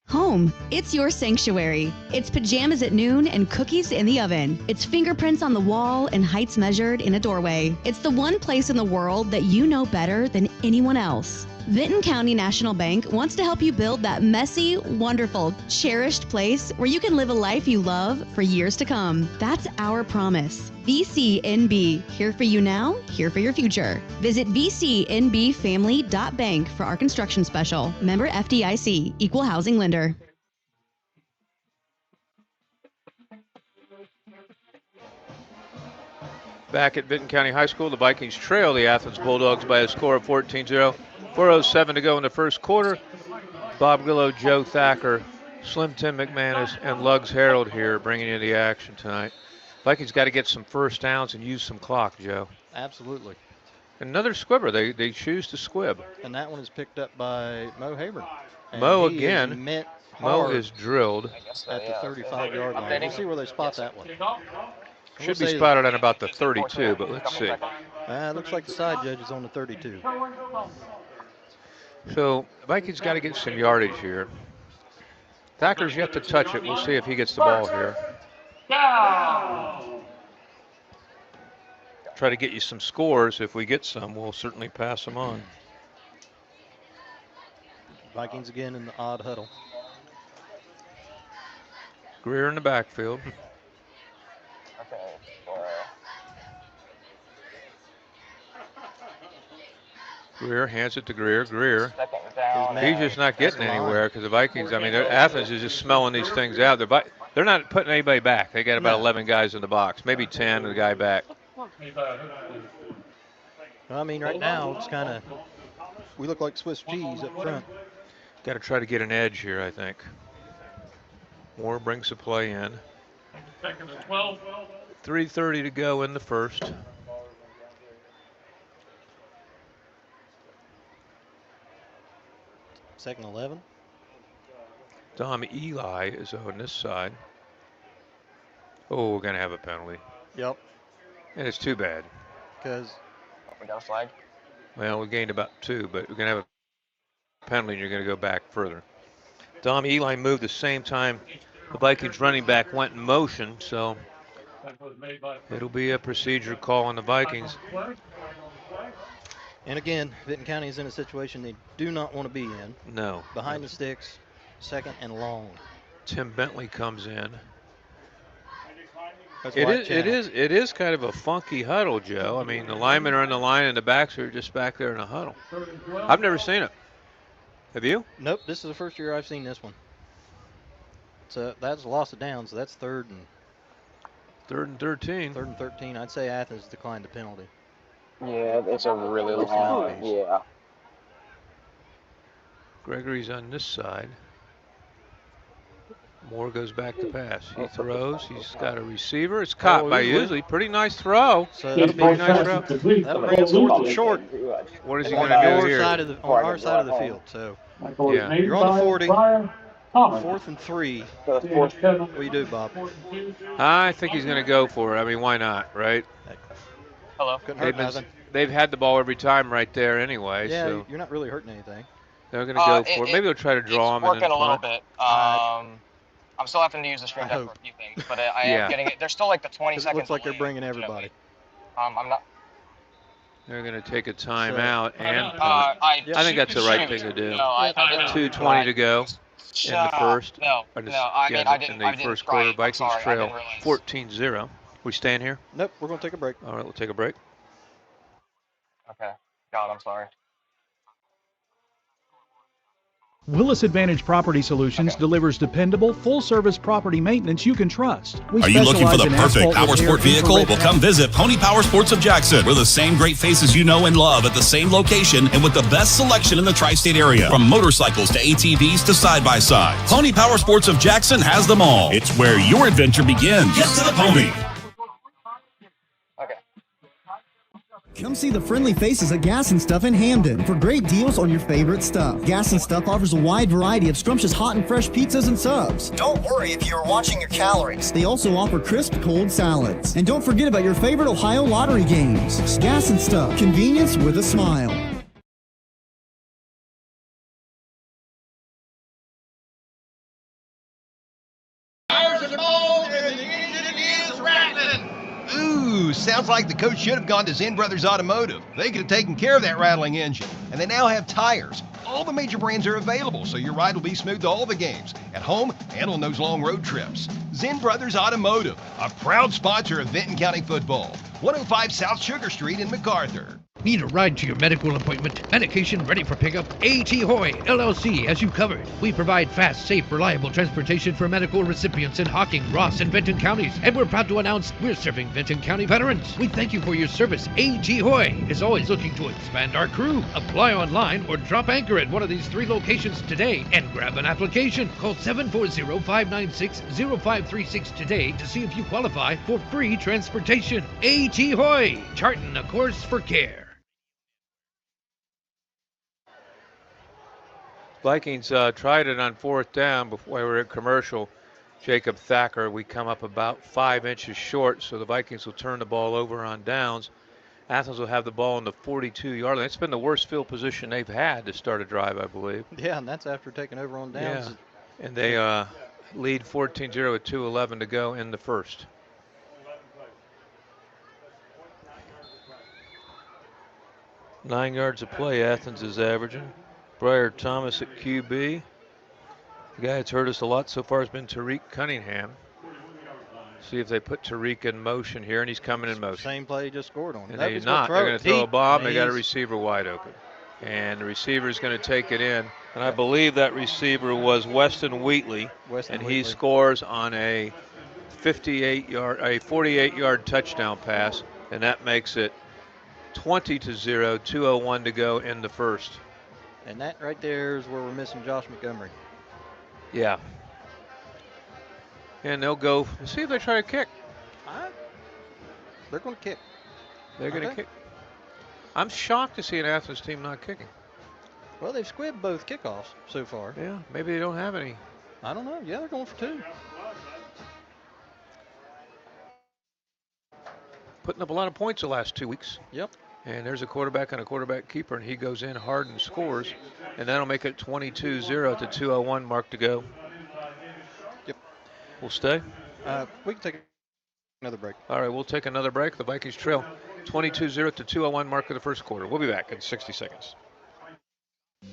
Home, it's your sanctuary. It's pajamas at noon and cookies in the oven. It's fingerprints on the wall and heights measured in a doorway. It's the one place in the world that you know better than anyone else. Vinton County National Bank wants to help you build that messy, wonderful, cherished place where you can live a life you love for years to come. That's our promise. VCNB, here for you now, here for your future. Visit vcnbfamily.bank for our construction special. Member FDIC, Equal Housing Lender. Back at Vinton County High School, the Vikings trail the Athens Bulldogs by a score of 14-0. 4:07 to go in the first quarter. Bob Grillo, Joe Thacker, Slim Tim McManus, and Lugs Harold here bringing you the action tonight. Vikings got to get some first downs and use some clock, Joe. Absolutely. Another squibber. They choose to squib. And that one is picked up by Mo Haber. And Mo he is again. Meant Mo hard is drilled. at the 35-yard line. We'll see where they spot that one. Should be spotted at about the 32, but let's see. Looks like the side judge is on the 32. So Vikings got to get some yardage here. Thacker's yet to touch it. We'll see if he gets the ball here. Try to get you some scores. If we get some, we'll certainly pass them on. Vikings again in the odd huddle. Greer in the backfield. Okay. Greer hands it to Greer. Greer. Second down. He's just not getting anywhere because the Vikings, I mean, Athens is just smelling these things out. They're not putting anybody back. They got about 11 guys in the box, maybe 10 with a guy back. Well, I mean, right now it's kind of, we look like Swiss cheese up front. Got to try to get an edge here, I think. Moore brings the play in. 3:30 to go in the first. Second 11. Dom Eli is on this side. Oh, we're going to have a penalty. Yep. And it's too bad. Because We got a flag. Well, we gained about 2, but we're going to have a penalty and you're going to go back further. Dom Eli moved the same time the Vikings running back went in motion, so it'll be a procedure call on the Vikings. And again, Vinton County is in a situation they do not want to be in. No. Behind the sticks, second and long. Tim Bentley comes in. That's It is kind of a funky huddle, Joe. I mean, the linemen are in the line and the backs are just back there in a huddle. I've never seen it. Have you? Nope, this is the first year I've seen this one. So that's a loss of downs. So that's third and 13. Third and 13. I'd say Athens declined the penalty. Yeah, it's a really long. Yeah. Gregory's on this side. Moore goes back to pass. He throws. He's got a receiver. It's caught by Usually. Pretty nice throw. So that'll be nice throw. That'll bring us fourth and short. What is he going to do here? On our side of the field. So yeah. You're on the 40. 4th and 3. What do you do, Bob? I think he's going to go for it. I mean, why not, right? Hello. Couldn't hurt nothing. They've had the ball every time right there anyway. Yeah, so you're not really hurting anything. They're going to go for it. Maybe they'll try to draw him. It's working a little bit. I'm still having to use the stream deck for a few things, but I am getting it. There's still like the 20 seconds. It looks like they're bringing everybody. I'm not. They're going to take a timeout, and I think that's the right thing to do. No, I didn't. 2:20 to go in the first. No, I didn't. In the first quarter, Vikings trail 14-0. We staying here? Nope, we're going to take a break. All right, we'll take a break. Okay. God, I'm sorry. Willis Advantage Property Solutions delivers dependable, full-service property maintenance you can trust. Are you looking for the perfect power sport vehicle? Well, come visit Pony Power Sports of Jackson. We're the same great faces you know and love at the same location and with the best selection in the tri-state area. From motorcycles to ATVs to side-by-sides. Pony Power Sports of Jackson has them all. It's where your adventure begins. Get to the pony. Come see the friendly faces at Gas and Stuff in Hamden for great deals on your favorite stuff. Gas and Stuff offers a wide variety of scrumptious hot and fresh pizzas and subs. Don't worry if you're watching your calories. They also offer crisp cold salads. And don't forget about your favorite Ohio lottery games. Gas and Stuff, convenience with a smile. Ooh, sounds like the coach should have gone to Zen Brothers Automotive. They could have taken care of that rattling engine. And they now have tires. All the major brands are available, so your ride will be smooth to all the games, at home and on those long road trips. Zen Brothers Automotive, a proud sponsor of Vinton County football. 105 South Sugar Street in MacArthur. Need a ride to your medical appointment? Medication ready for pickup? A.T. Hoy, LLC has you covered. We provide fast, safe, reliable transportation for medical recipients in Hocking, Ross, and Vinton counties. And we're proud to announce we're serving Vinton County veterans. We thank you for your service. A.T. Hoy is always looking to expand our crew. Apply online or drop anchor at one of these 3 locations today and grab an application. Call 740-596-0536 today to see if you qualify for free transportation. A.T. Hoy, charting a course for care. Vikings tried it on 4th down before we were at commercial. Jacob Thacker, we come up about 5 inches short, so the Vikings will turn the ball over on downs. Athens will have the ball on the 42-yard line. It's been the worst field position they've had to start a drive, I believe. Yeah, and that's after taking over on downs. Yeah. And they lead 14-0 with 2:11 to go in the first. Nine yards of play Athens is averaging. Briar Thomas at QB. The guy that's hurt us a lot so far has been Tariq Cunningham. See if they put Tariq in motion here, and he's coming in motion. Same play he just scored on. And they're not. They're going to throw a bomb. They got a receiver wide open. And the receiver is going to take it in. And I believe that receiver was Weston Wheatley. He scores on a 48-yard touchdown pass, and that makes it 20-0, 2:01 to go in the first. And that right there is where we're missing Josh Montgomery. Yeah. And they'll go, see if they try to kick. They're going to kick. They're going to kick. I'm shocked to see an Athens team not kicking. Well, they've squibbed both kickoffs so far. Yeah, maybe they don't have any. I don't know. Yeah, they're going for 2. Putting up a lot of points the last 2 weeks. Yep. And there's a quarterback and a quarterback keeper, and he goes in hard and scores. And that'll make it 22-0 at the 2:01 mark to go. Yep. We'll stay? We can take another break. All right, we'll take another break. The Vikings trail 22-0 at the 2:01 mark of the first quarter. We'll be back in 60 seconds.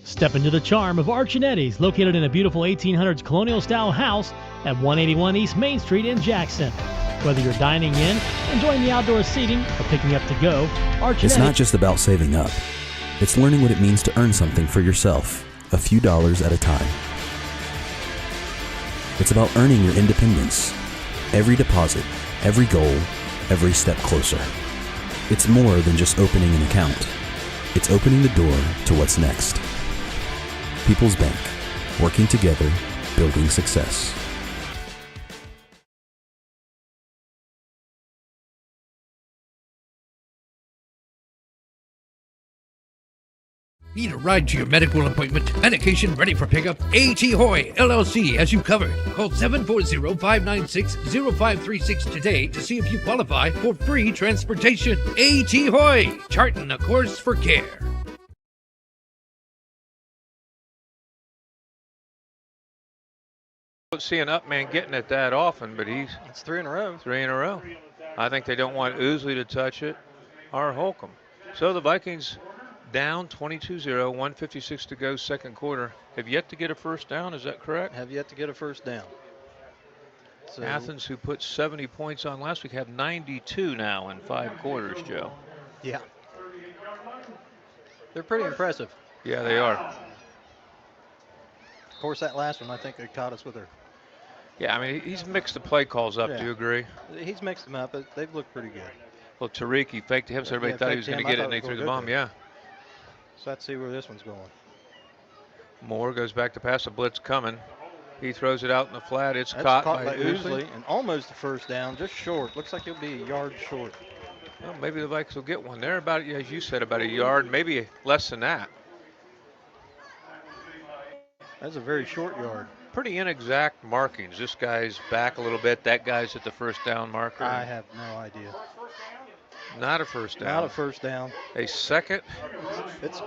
Step into the charm of Archinetti's, located in a beautiful 1800s colonial-style house at 181 East Main Street in Jackson. Whether you're dining in, enjoying the outdoor seating, or picking up to go, Archinetti's... It's not just about saving up. It's learning what it means to earn something for yourself, a few dollars at a time. It's about earning your independence. Every deposit, every goal, every step closer. It's more than just opening an account. It's opening the door to what's next. People's Bank, working together, building success. Need a ride to your medical appointment? Medication ready for pickup? A.T. Hoy, LLC has you covered. Call 740-596-0536 today to see if you qualify for free transportation. A.T. Hoy, charting a course for care. Don't see an up man getting it that often, but it's 3 in a row. 3 in a row. I think they don't want Ousley to touch it or Holcomb. So the Vikings down 22-0, 1:56 to go, second quarter. Have yet to get a first down, is that correct? Have yet to get a first down. So Athens, who put 70 points on last week, have 92 now in 5 quarters, Joe. Yeah. They're pretty impressive. Yeah, they are. Of course, that last one, I think they caught us with her. Yeah, I mean, he's mixed the play calls up. Yeah. Do you agree? He's mixed them up, but they've looked pretty good. Well, Tariq, he faked him, so everybody thought he was going to get it, and they threw the bomb. Yeah. So let's see where this one's going. Moore goes back to pass. A blitz coming. He throws it out in the flat. It's That's caught by by Ousley. And almost a first down, just short. Looks like he'll be a yard short. Well, maybe the Vikings will get one. They're about, as you said, about a yard, maybe less than that. That's a very short yard. Pretty inexact markings. This guy's back a little bit. That guy's at the first down marker. I have no idea. Not a first down. Not a first down. A second. It's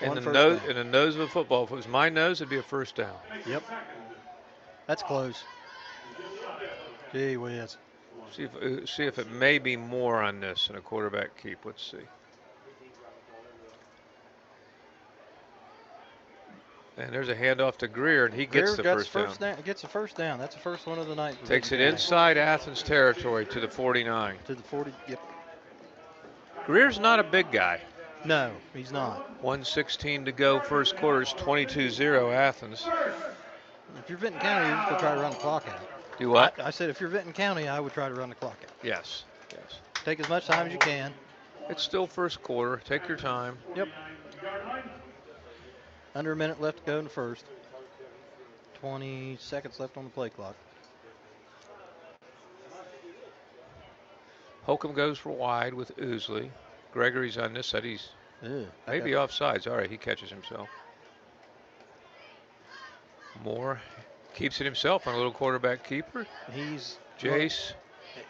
in the nose of a football. If it was my nose, it'd be a first down. Yep. That's close. Gee whiz. See if it may be more on this in a quarterback keep. Let's see. And there's a handoff to Greer, and he gets the first down. Gets the first down. That's the first one of the night. Takes it inside Athens territory to the 49. To the 40, yep. Greer's not a big guy. No, he's not. 1:16 to go, first quarter is 22-0 Athens. If you're Vinton County, you just try to run the clock out. Do what? I said if you're Vinton County, I would try to run the clock out. Yes. Take as much time as you can. It's still first quarter. Take your time. Yep. Under a minute left to go in the first. 20 seconds left on the play clock. Holcomb goes for wide with Ousley. Gregory's on this side. He's maybe offsides. All right, he catches himself. Moore keeps it himself on a little quarterback keeper. Jace.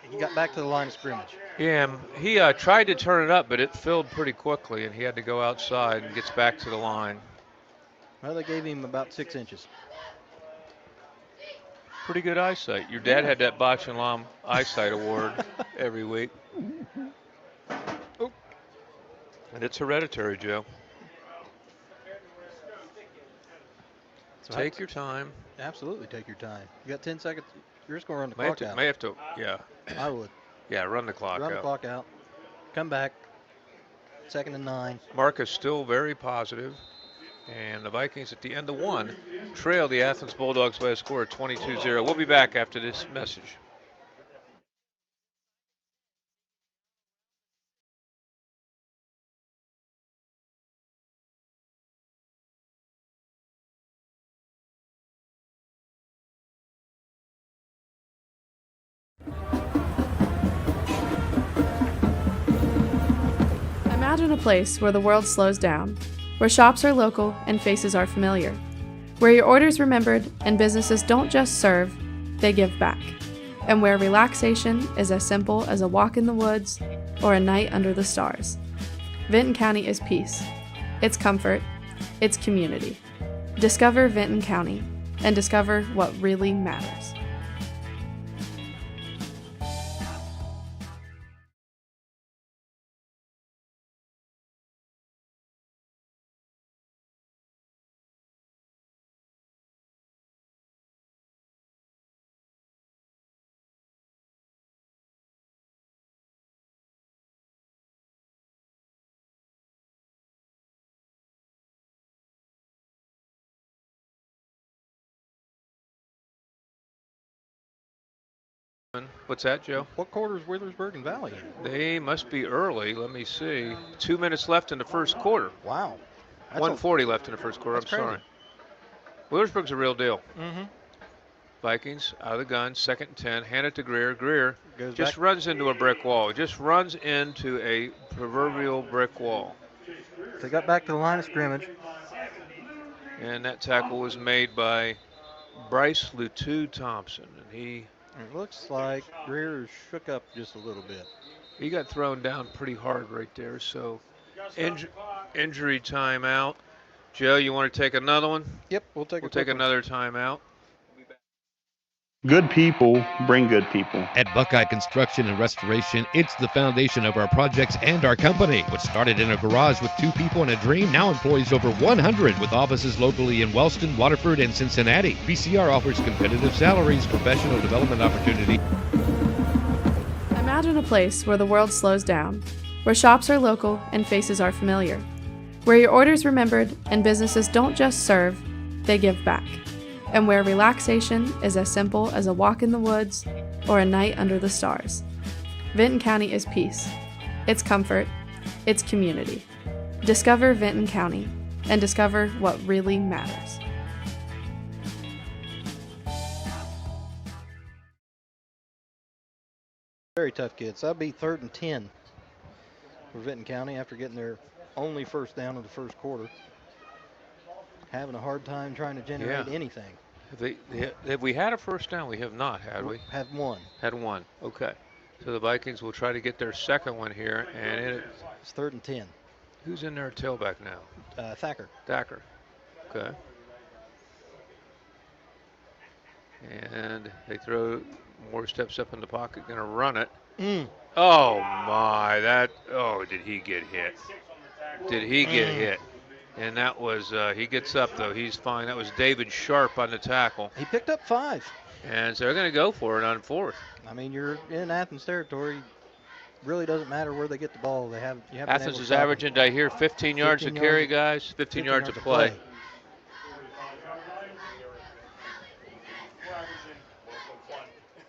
He got back to the line of scrimmage. Yeah, he tried to turn it up, but it filled pretty quickly, and he had to go outside and gets back to the line. Well, they gave him about 6 inches. Pretty good eyesight. Your dad had that Botch-and-Lom eyesight award every week. Oh. And it's hereditary, Joe. So take your time. Absolutely take your time. You got 10 seconds. You're just going to run the clock out. May have to, yeah. I would. Yeah, run the clock out. Run the clock out. Come back. 2nd and 9. Mark is still very positive. And the Vikings at the end of one trail the Athens Bulldogs by a score of 22-0. We'll be back after this message. Imagine a place where the world slows down, where shops are local and faces are familiar, where your order's remembered and businesses don't just serve, they give back, and where relaxation is as simple as a walk in the woods or a night under the stars. Vinton County is peace. It's comfort. It's community. Discover Vinton County and discover what really matters. What's that, Joe? What quarter is Wheelersburg and Valley in? They must be early. Let me see. 2 minutes left in the first quarter. Wow. 1:40 left in the first quarter. I'm sorry. Wheelersburg's a real deal. Mm-hmm. Vikings out of the gun, 2nd and 10. Hand it to Greer. Greer Goes just back. runs into a brick wall. Just runs into a proverbial brick wall. They got back to the line of scrimmage. And that tackle was made by Bryce Lutu Thompson. And It looks like Greer shook up just a little bit. he got thrown down pretty hard right there. So injury timeout. Joe, you want to take another one? Yep, we'll take another timeout. Good people bring good people. At Buckeye Construction and Restoration, it's the foundation of our projects and our company. What started in a garage with 2 people and a dream now employs over 100 with offices locally in Wellston, Waterford, and Cincinnati. BCR offers competitive salaries, professional development opportunity. Imagine a place where the world slows down, where shops are local and faces are familiar, where your order's remembered and businesses don't just serve, they give back, and where relaxation is as simple as a walk in the woods or a night under the stars. Vinton County is peace. It's comfort. It's community. Discover Vinton County and discover what really matters. Very tough kids. That'll be 3rd and 10 for Vinton County after getting their only first down of the first quarter. Having a hard time trying to generate anything. Have we had a first down? We have not, had we? Had one. Had one. Okay. So the Vikings will try to get their second one here, and it's 3rd and 10. Who's in their tailback now? Thacker. Thacker. Okay. And they throw more steps up in the pocket, going to run it. Oh my! Did he get hit? Did he get hit? And that was, he gets up though, he's fine. That was David Sharp on the tackle. He picked up 5. And so they're going to go for it on 4th. I mean, you're in Athens territory. Really doesn't matter where they get the ball. Athens is averaging, did I hear 15 yards of carry, guys? 15 yards of play.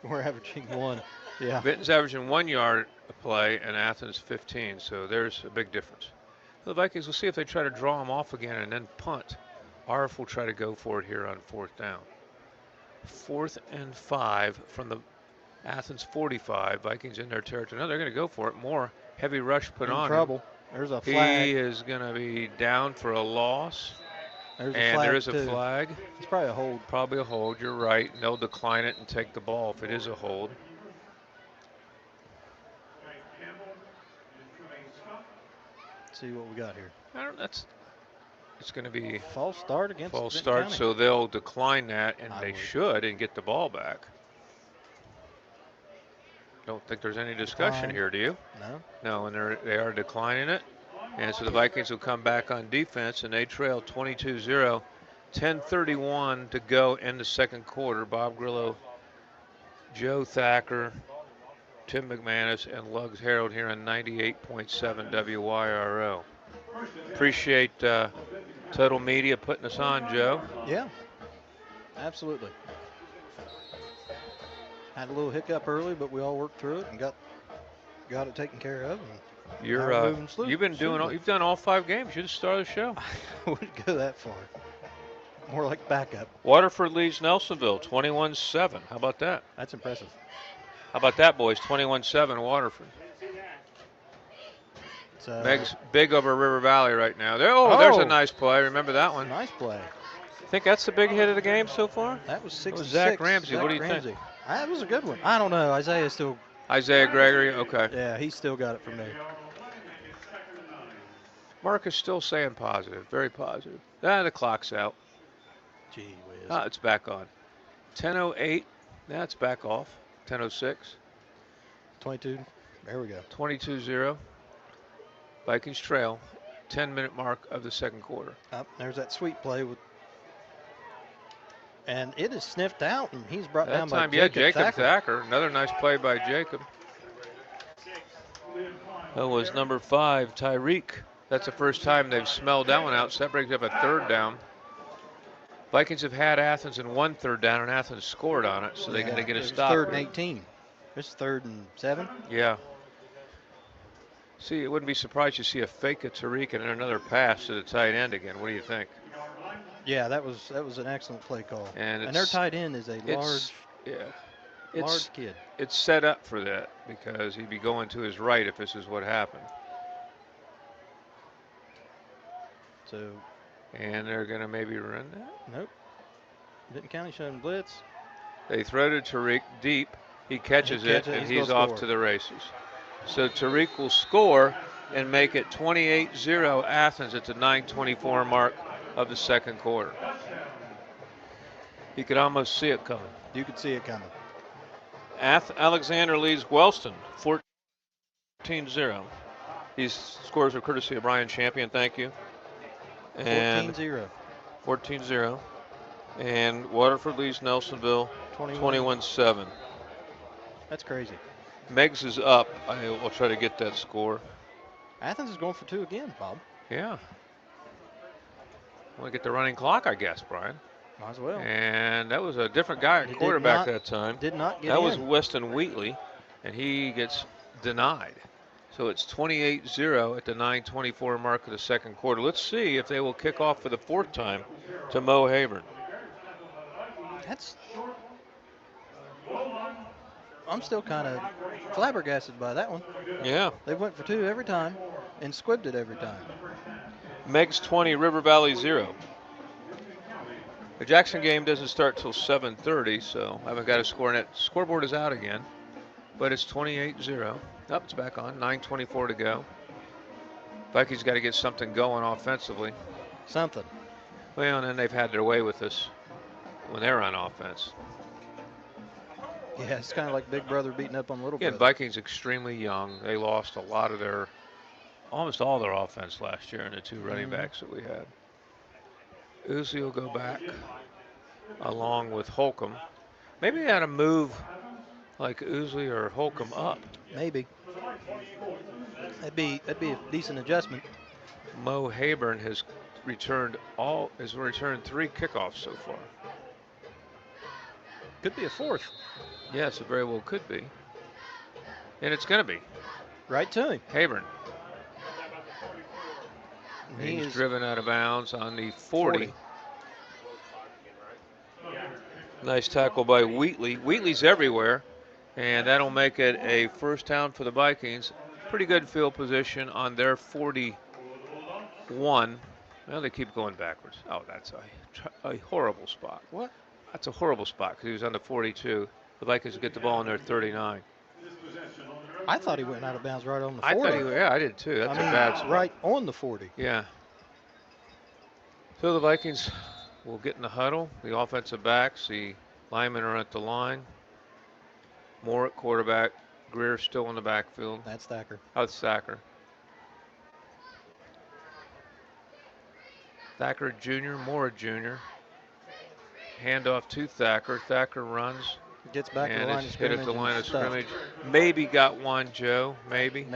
We're averaging 1. Yeah. Vinton's averaging 1 yard a play and Athens 15, so there's a big difference. The Vikings will see if they try to draw him off again and then punt. Arf will try to go for it here on 4th down. 4th and 5 from the Athens 45. Vikings in their territory. No, they're going to go for it. More heavy rush put on trouble. There's a flag. He is going to be down for a loss. There's a and flag there is a too. flag. It's probably a hold. Probably a hold. You're right. And they'll decline it and take the ball if it is a hold. See what we got here. It's going to be false start against false Vinton start, County. so they'll decline that, and they should, and get the ball back. Don't think there's any discussion here, do you? No. No, and they are declining it, and so the Vikings will come back on defense, and they trail 22-0. 10:31 to go in the second quarter. Bob Grillo, Joe Thacker, Tim McManus, and Lugs Harold here on 98.7 WYRO. Appreciate Total Media putting us on, Joe. Yeah, absolutely. Had a little hiccup early, but we all worked through it and got it taken care of. And you've done all 5 games. You're the star of the show. I wouldn't go that far. More like backup. Waterford leads Nelsonville 21-7. How about that? That's impressive. How about that, boys? 21-7 Waterford. Meg's big over River Valley right now. There's a nice play. Remember that one? Nice play. I think that's the big hit of the game so far? That was 66. Was Zach Ramsey. What do you think? That was a good one. I don't know. Isaiah Gregory, okay. Yeah, he's still got it from there. Mark is still saying positive, very positive. The clock's out. Gee whiz. It's back on. 10:08. Now it's back off. 10:06. 22. There we go. 22-0. Vikings trail. 10-minute mark of the second quarter. There's that sweet play and it is sniffed out, and he's brought down by Jacob Thacker. Another nice play by Jacob. That was number 5, Tyreek. That's the first time they've smelled that one out, so that brings up a third down. Vikings have had Athens in 1 third down, and Athens scored on it, so they got to get a stop. 3rd and 18. This is 3rd and 7. Yeah. See, it wouldn't be surprised to see a fake at Tariq and another pass to the tight end again. What do you think? Yeah, that was an excellent play call. And their tight end is a large kid. It's set up for that because he'd be going to his right if this is what happened. And they're going to maybe run that? Nope. Vinton County showing blitz. They throw to Tariq deep. He catches it, and he's off to the races. So Tariq will score and make it 28-0 Athens at the 9:24 mark of the second quarter. You could almost see it coming. You could see it coming. Alexander leads Wellston 14-0. These scores are courtesy of Brian Champion. Thank you. 14-0. 14-0. And Waterford leads Nelsonville 21-7. That's crazy. Meggs is up. I will try to get that score. Athens is going for 2 again, Bob. Yeah. Want to get the running clock, I guess, Brian. Might as well. And that was a different guy at quarterback that time. Did not get That was Weston Wheatley, and he gets denied. So it's 28-0 at the 9:24 mark of the second quarter. Let's see if they will kick off for the 4th time to Mo Hayburn. I'm still kind of flabbergasted by that one. Yeah. They went for 2 every time and squibbed it every time. Meggs 20, River Valley 0. The Jackson game doesn't start till 7:30, so I haven't got a score in it. Scoreboard is out again, but it's 28-0. It's back on. 9:24 to go. Vikings got to get something going offensively. Something. Well, and then they've had their way with us when they're on offense. Yeah, it's kind of like big brother beating up on little brother. Vikings extremely young. They lost a lot of almost all their offense last year in the 2 running backs that we had. Uzi will go back along with Holcomb. Maybe they had to move like Uzi or Holcomb up. Maybe. That'd be a decent adjustment. Mo Hayburn has returned 3 kickoffs so far. Could be a 4th. Yes, it very well could be. And it's going to be. Right to him. Hayburn. He's driven out of bounds on the 40. Nice tackle by Wheatley. Wheatley's everywhere, and that'll make it a 1st down for the Vikings. Pretty good field position on their 41. Well, they keep going backwards. Oh, that's a horrible spot. What? That's a horrible spot because he was on the 42. The Vikings get the ball on their 39. I thought he went out of bounds right on the 40. I did too. That's a bad spot. Right on the 40. Yeah. So the Vikings will get in the huddle. The offensive backs, the linemen are at the line. Moore at quarterback. Greer still in the backfield. That's Thacker. That's Thacker. Thacker Jr., Moore Jr. Handoff to Thacker. Thacker runs. Gets back to the line of hit scrimmage. at the line of scrimmage. Maybe got one, Joe. Maybe.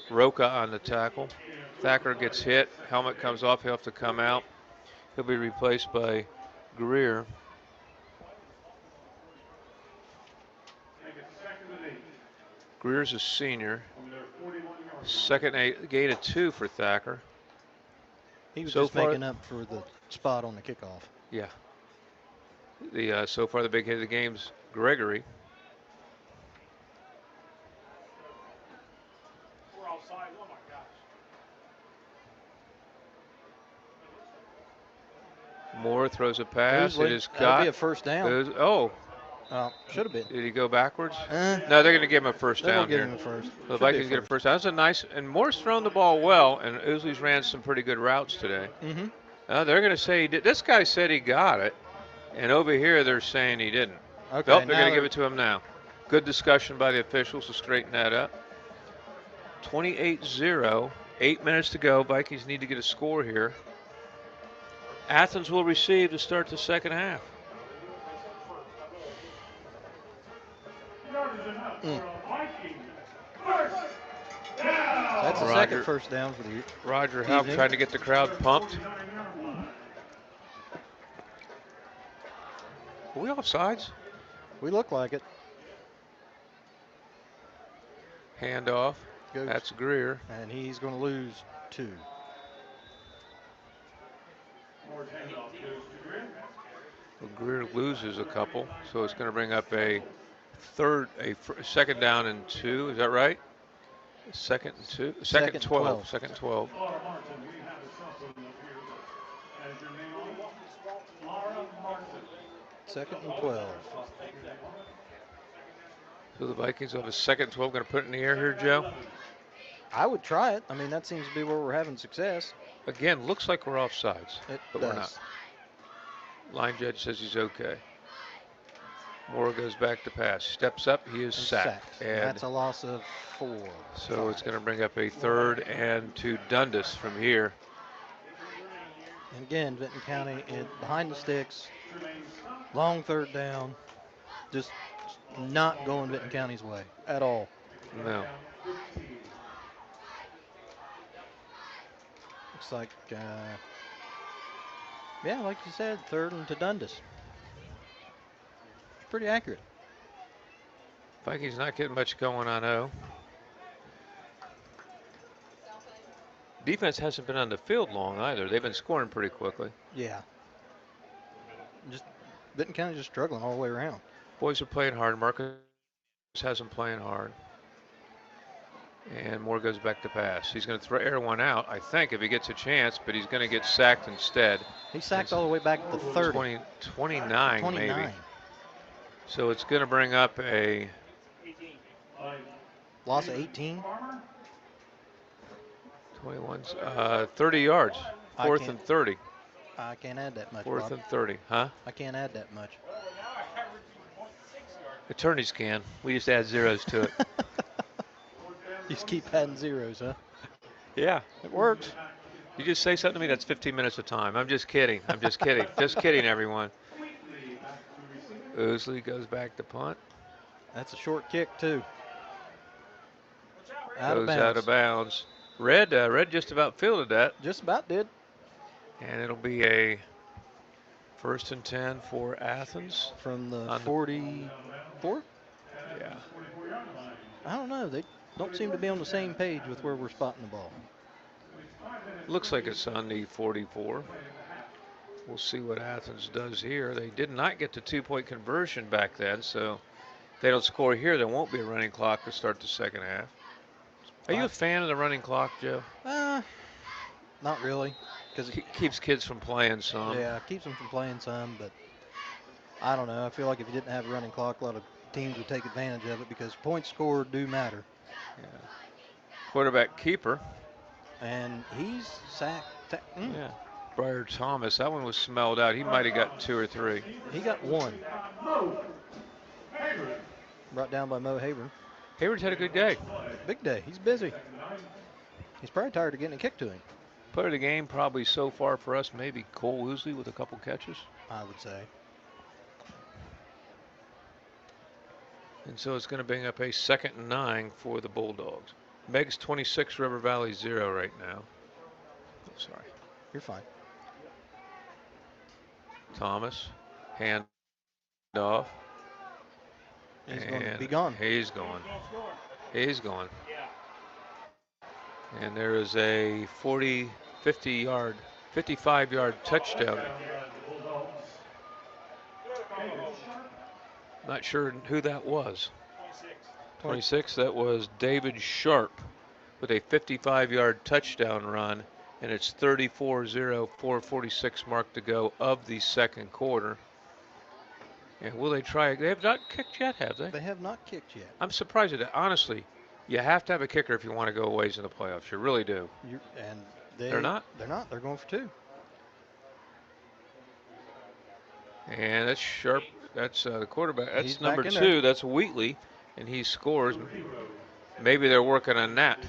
Roca on the tackle. Thacker gets hit. Helmet comes off. He'll have to come out. He'll be replaced by Greer. Greer's a senior. Second gate of 2 for Thacker. He was just making up for the spot on the kickoff. Yeah. So far the big hit of the game's Gregory. Moore throws a pass. Oosley, It is that'll caught. be a first down. Should have been. Did he go backwards? No, they're going to give him a first They're down gonna give here. him a first. So the Should be a Vikings get a first. first down. That's a nice, and Moore's thrown the ball well, and Ousley's ran some pretty good routes today. Mm-hmm. They're going to say he did. This guy said he got it, and over here they're saying he didn't. Okay, Nope, they're going to give it to him now. Good discussion by the officials to straighten that up. 28-0, 8 minutes to go. Vikings need to get a score here. Athens will receive to start the second half. That's the second first down for the Roger Houck trying to get the crowd pumped. Are we offsides? We look like it. Handoff. That's Greer. And he's going to lose 2. Well, Greer loses a couple, so it's going to bring up a second down and 2. Is that right? Second and 2. Second 12. Second 12. Second and 12. So the Vikings have a second 12. Going to put it in the air here, Joe? I would try it. I mean, that seems to be where we're having success. Again, looks like we're offsides, but we're not. does. Line judge says he's okay. Moore goes back to pass. Steps up. He is sacked. And that's a loss of 4. So it's going to bring up a 3rd and to Dundas from here. And again, Vinton County behind the sticks. Long 3rd down. Just not going Vinton County's way at all. No. Looks like, yeah, like you said, 3rd and to Dundas. Pretty accurate. Vikings not getting much going on O. Defense hasn't been on the field long either. They've been scoring pretty quickly. Yeah. Just Vinton County just struggling all the way around. Boys are playing hard. Marcus has them playing hard. And Moore goes back to pass. He's going to air one out, I think, if he gets a chance, but he's going to get sacked instead. He sacked all the way back to 30. 29, maybe. So it's going to bring up a loss of 18. 21, 30 yards. 4th and 30. I can't add that much. 4th and 30, huh? I can't add that much. Attorneys can. We just add zeros to it. You just keep adding zeros, huh? Yeah. It works. You just say something to me, that's 15 minutes of time. I'm just kidding. I'm just kidding. Just kidding, everyone. Ousley goes back to punt. That's a short kick, too. Goes out of bounds. Red just about fielded that. Just about did. And it'll be a 1st and 10 for Athens. From the 44? Yeah. I don't know. They don't seem to be on the same page with where we're spotting the ball. Looks like it's on the 44. We'll see what Athens does here. They did not get the 2-point conversion back then, so if they don't score here, there won't be a running clock to start the second half. Are you a fan of the running clock, Joe? Not really. Because it keeps kids from playing some. Yeah, it keeps them from playing some, but I don't know. I feel like if you didn't have a running clock, a lot of teams would take advantage of it because points scored do matter. Yeah. Quarterback keeper. And he's sacked. Yeah. Briar Thomas, that one was smelled out. He might have got 2 or 3. He got 1. Brought down by Mo Haber. Hayward's had a good day. Big day. He's busy. He's probably tired of getting a kick to him. Player of the game probably so far for us, maybe Cole Ousley with a couple catches. I would say. And so it's going to bring up a 2nd and 9 for the Bulldogs. Meg's 26, River Valley 0 right now. Oh, sorry. You're fine. Thomas, hand off. He's going to be gone. He's going. He's going. And there is a 55-yard touchdown. Not sure who that was. 26, that was David Sharp with a 55-yard touchdown run And it's 34-0, 4:46 mark to go of the second quarter. And will they try? They have not kicked yet, have they? They have not kicked yet. I'm surprised at that. Honestly, you have to have a kicker if you want to go a ways in the playoffs. You really do. They're not? They're not. They're going for 2. And that's Sharp. That's the quarterback. That's He's number back 2. in there. That's Wheatley. And he scores. Maybe they're working on that.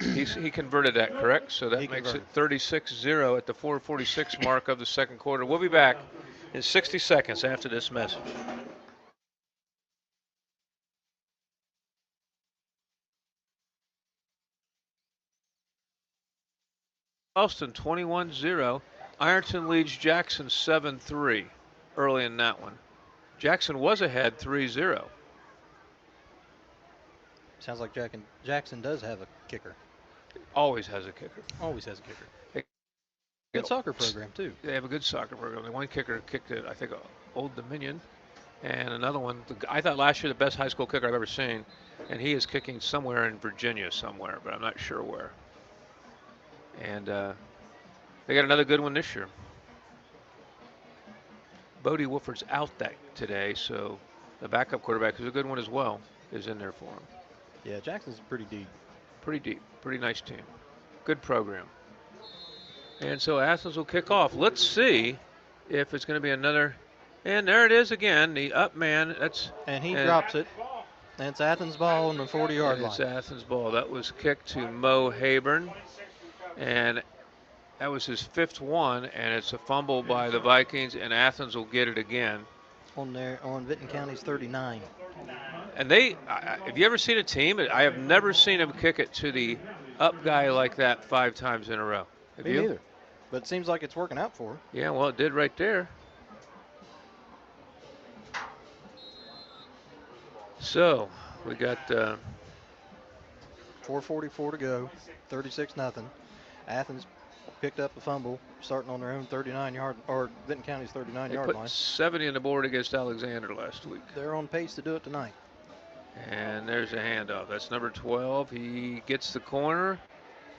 He converted that, correct? So that makes it 36-0 at the 4:46 mark of the second quarter. We'll be back in 60 seconds after this message. Austin 21-0. Ironton leads Jackson 7-3 early in that one. Jackson was ahead 3-0. Sounds like Jackson does have a kicker. Always has a kicker. Always has a kicker. Good soccer program, too. They have a good soccer program. The one kicker kicked it, I think, Old Dominion. And another one, I thought last year the best high school kicker I've ever seen. And he is kicking somewhere in Virginia somewhere, but I'm not sure where. And they got another good one this year. Bodie Wolford's out today, so the backup quarterback, who's a good one as well, is in there for him. Yeah, Jackson's pretty deep. Pretty deep. Pretty nice team. Good program. And so Athens will kick off. Let's see if it's going to be another. And there it is again, the up man. And he drops it. And it's Athens ball on the 40-yard line. It's Athens ball. That was kicked to Mo Hayburn. And that was his 5th one, and it's a fumble by the Vikings, and Athens will get it again. On Vinton County's 39. And have you ever seen a team? I have never seen them kick it to the up guy like that 5 times in a row. Have Me you? neither. But it seems like it's working out for him. Yeah, well, it did right there. So we got 4:44 to go, 36-0. Athens picked up the fumble, starting on their own 39-yard, or Vinton County's 39-yard They put line. 70 on the board against Alexander last week. They're on pace to do it tonight. And there's a handoff. That's number 12. He gets the corner,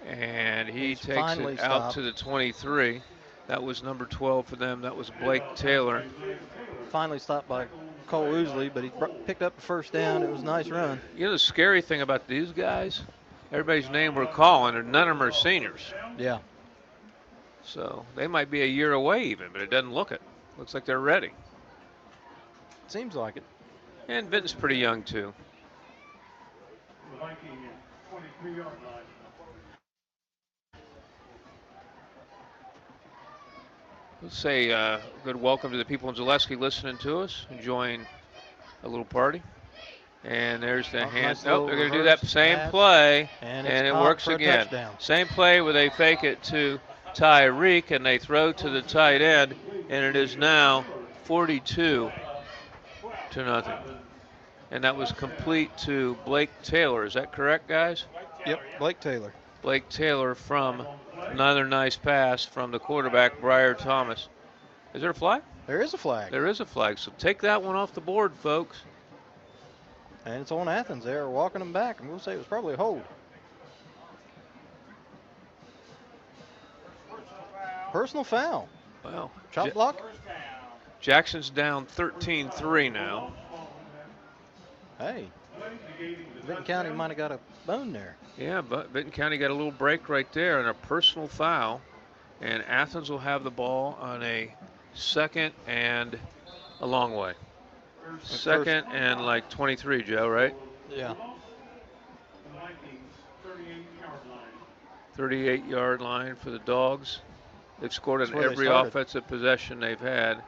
and he takes it out to the 23. That was number 12 for them. That was Blake Taylor. Finally stopped by Cole Ousley, but he picked up the first down. It was a nice run. You know the scary thing about these guys? Everybody's name we're calling, and none of them are seniors. Yeah. So they might be a year away even, but it doesn't look it. Looks like they're ready. Seems like it. And Vinton's pretty young, too. Let's say good welcome to the people in Zaleski listening to us, enjoying a little party. And there's the hand. Nice Nope, they're going to do that same play, and it works again. Same play where they fake it to Tyreek, and they throw to the tight end, and it is now 42-0. And that was complete to Blake Taylor. Is that correct, guys? Yep, Blake Taylor. Blake Taylor from another nice pass from the quarterback, Briar Thomas. Is there a flag? There is a flag. There is a flag, so take that one off the board, folks. And it's on Athens. They're walking them back, and we'll say it was probably a hold. Personal foul. Wow. Chop block. Jackson's down 13-3 now. Hey, Vinton County might have got a bone there. Yeah, but Vinton County got a little break right there and a personal foul. And Athens will have the ball on a second and a long way. Second and like 23, Joe, right? Yeah. 38-yard line for the Dogs. They've scored on every offensive possession they've had.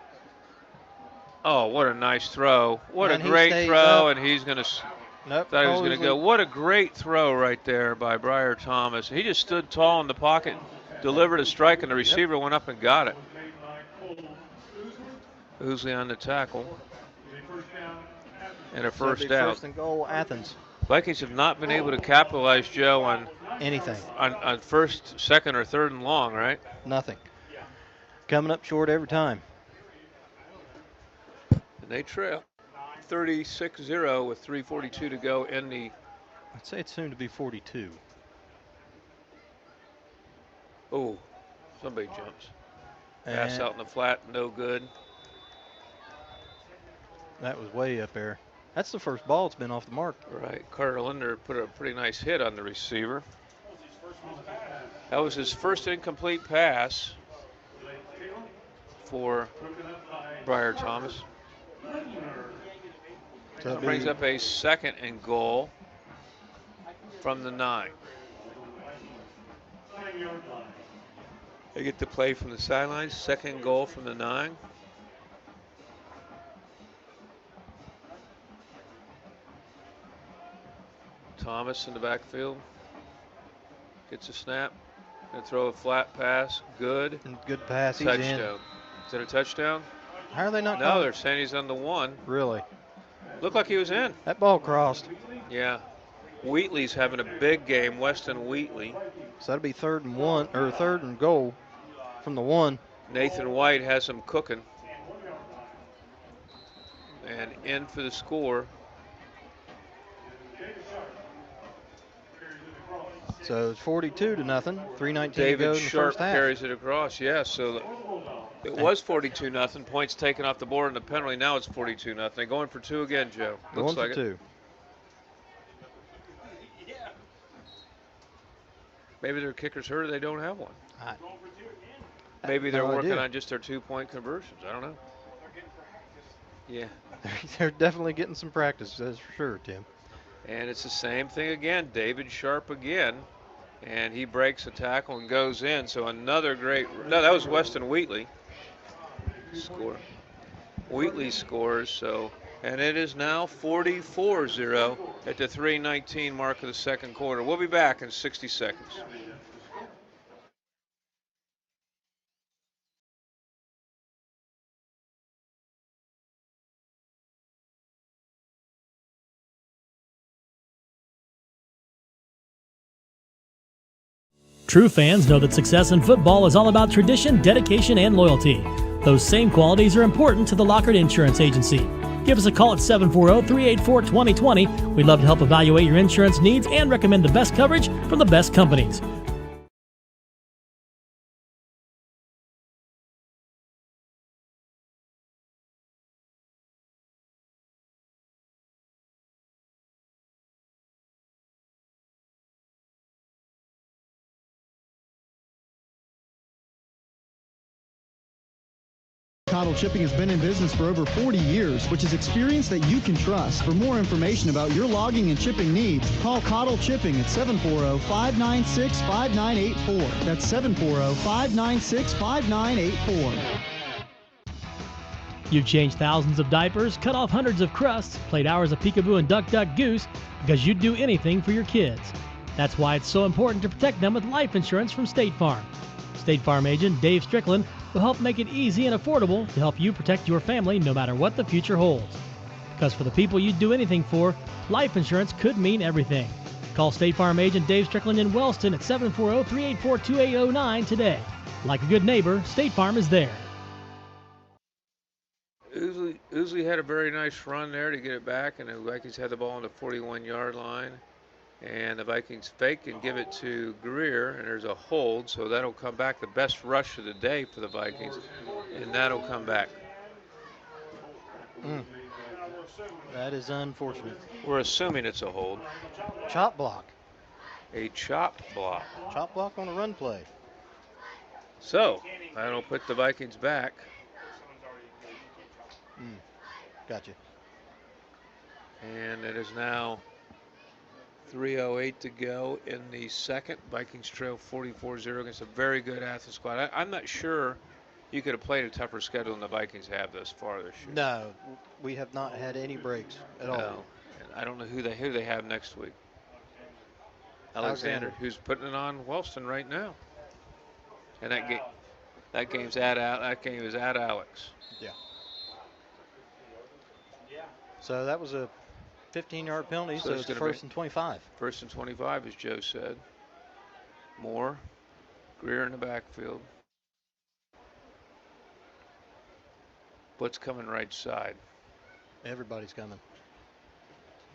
Oh, what a nice throw. What a great throw, and he's going to thought he was going to go. What a great throw right there by Briar Thomas. He just stood tall in the pocket, delivered a strike, and the receiver went up and got it. Ousley on the tackle. And a first down. First and goal, Athens. Vikings have not been able to capitalize, Joe, on anything. On first, second, or third and long, right? Nothing. Coming up short every time. And they trail 36-0 with 3:42 to go in the. I'd say it's soon to be 42. Oh, somebody jumps. Pass And out in the flat, no good. that was way up there. That's the first ball that's been off the mark. Right. Carter Linder put a pretty nice hit on the receiver. That was his first incomplete pass for Briar Thomas. So that brings up a 2nd and goal from the 9. They get the play from the sidelines. 2nd goal from the 9. Thomas in the backfield. Gets a snap. Gonna throw a flat pass. Good. Good pass. Touchdown. He's in. Is that a touchdown? How are they not? No, they're saying he's on the 1. Really? Looked like he was in. That ball crossed. Yeah. Wheatley's having a big game. Weston Wheatley. So that'll be 3rd and 1 or 3rd and goal from the 1. Nathan White has him cooking. And in for the score. So it's 42-0. 3:19 to go David in the Sharp first half. carries it across. Yeah, so it was 42-0. Points taken off the board in the penalty. Now it's 42-0. They're going for 2 again, Joe. Looks Going like for it. 2. Maybe their kicker's hurt or they don't have one. Maybe They're working on just their 2-point conversions. I don't know. Yeah. They're definitely getting some practice, that's for sure, Tim. And it's the same thing again. David Sharp again. And he breaks a tackle and goes in. So another great. No, that was Weston Wheatley. Score. Wheatley scores. So, and it is now 44-0 at the 3:19 mark of the 2nd quarter. We'll be back in 60 seconds. True fans know that success in football is all about tradition, dedication, and loyalty. Those same qualities are important to the Lockard Insurance Agency. Give us a call at 740-384-2020. We'd love to help evaluate your insurance needs and recommend the best coverage from the best companies. Cottle Chipping has been in business for over 40 years, which is experience that you can trust. For more information about your logging and chipping needs, call Cottle Chipping at 740-596-5984. That's 740-596-5984. You've changed thousands of diapers, cut off hundreds of crusts, played hours of peekaboo and duck duck goose because you'd do anything for your kids. That's why it's so important to protect them with life insurance from State Farm. State Farm agent Dave Strickland will help make it easy and affordable to help you protect your family no matter what the future holds. Because for the people you'd do anything for, life insurance could mean everything. Call State Farm agent Dave Strickland in Wellston at 740-384-2809 today. Like a good neighbor, State Farm is there. Ousley had a very nice run there to get it back, and the Vikings had the ball on the 41-yard line. And the Vikings fake and give it to Greer, and there's a hold, so that'll come back. The best rush of the day for the Vikings, and that'll come back. That is unfortunate. We're assuming it's a hold. Chop block. A chop block. Chop block on a run play. So, that'll put the Vikings back. Gotcha. And it is now 3:08 to go in the 2nd. Vikings trail 44-0 against a very good Athens squad. I'm not sure you could have played a tougher schedule than the Vikings have thus far this year. No, we have not had any breaks at all. No. And I don't know who they have next week. Alexander, who's putting it on Wellston right now. And that game is at Alex. Yeah. So that was a 15-yard penalty, so it's first and 25. First and 25, as Joe said. Moore, Greer in the backfield. What's coming right side? Everybody's coming.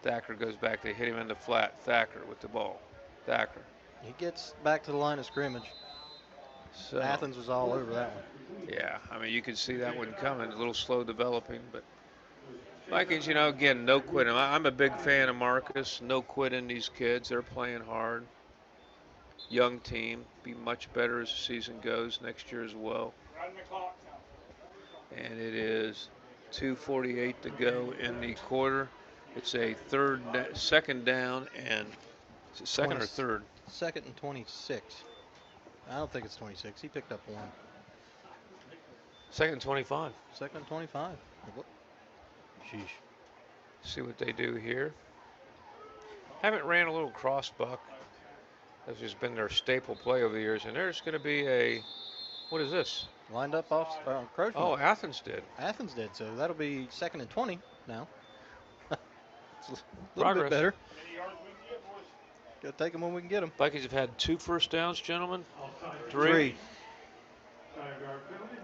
Thacker goes back. They hit him in the flat. Thacker with the ball. Thacker. He gets back to the line of scrimmage. So, Athens was all over that one. Yeah, I mean, you could see that one coming, a little slow developing, but Vikings, you know, again, no quitting. I'm a big fan of Marcus. No quitting these kids. They're playing hard. Young team. Be much better as the season goes next year as well. And it is 2:48 to go in the quarter. It's a second down, and is it second or third? Second and 26. I don't think it's 26. He picked up one. Second and 25. Second and 25. Sheesh. See what they do here. Haven't ran a little cross buck. That's just been their staple play over the years. And there's going to be a, what is this? Lined up off encroachment. Oh, Athens did. Athens did. So that'll be second and 20 now. It's a little Progress. bit better. Got to take them when we can get them. Vikings have had 2 first downs, gentlemen. 3.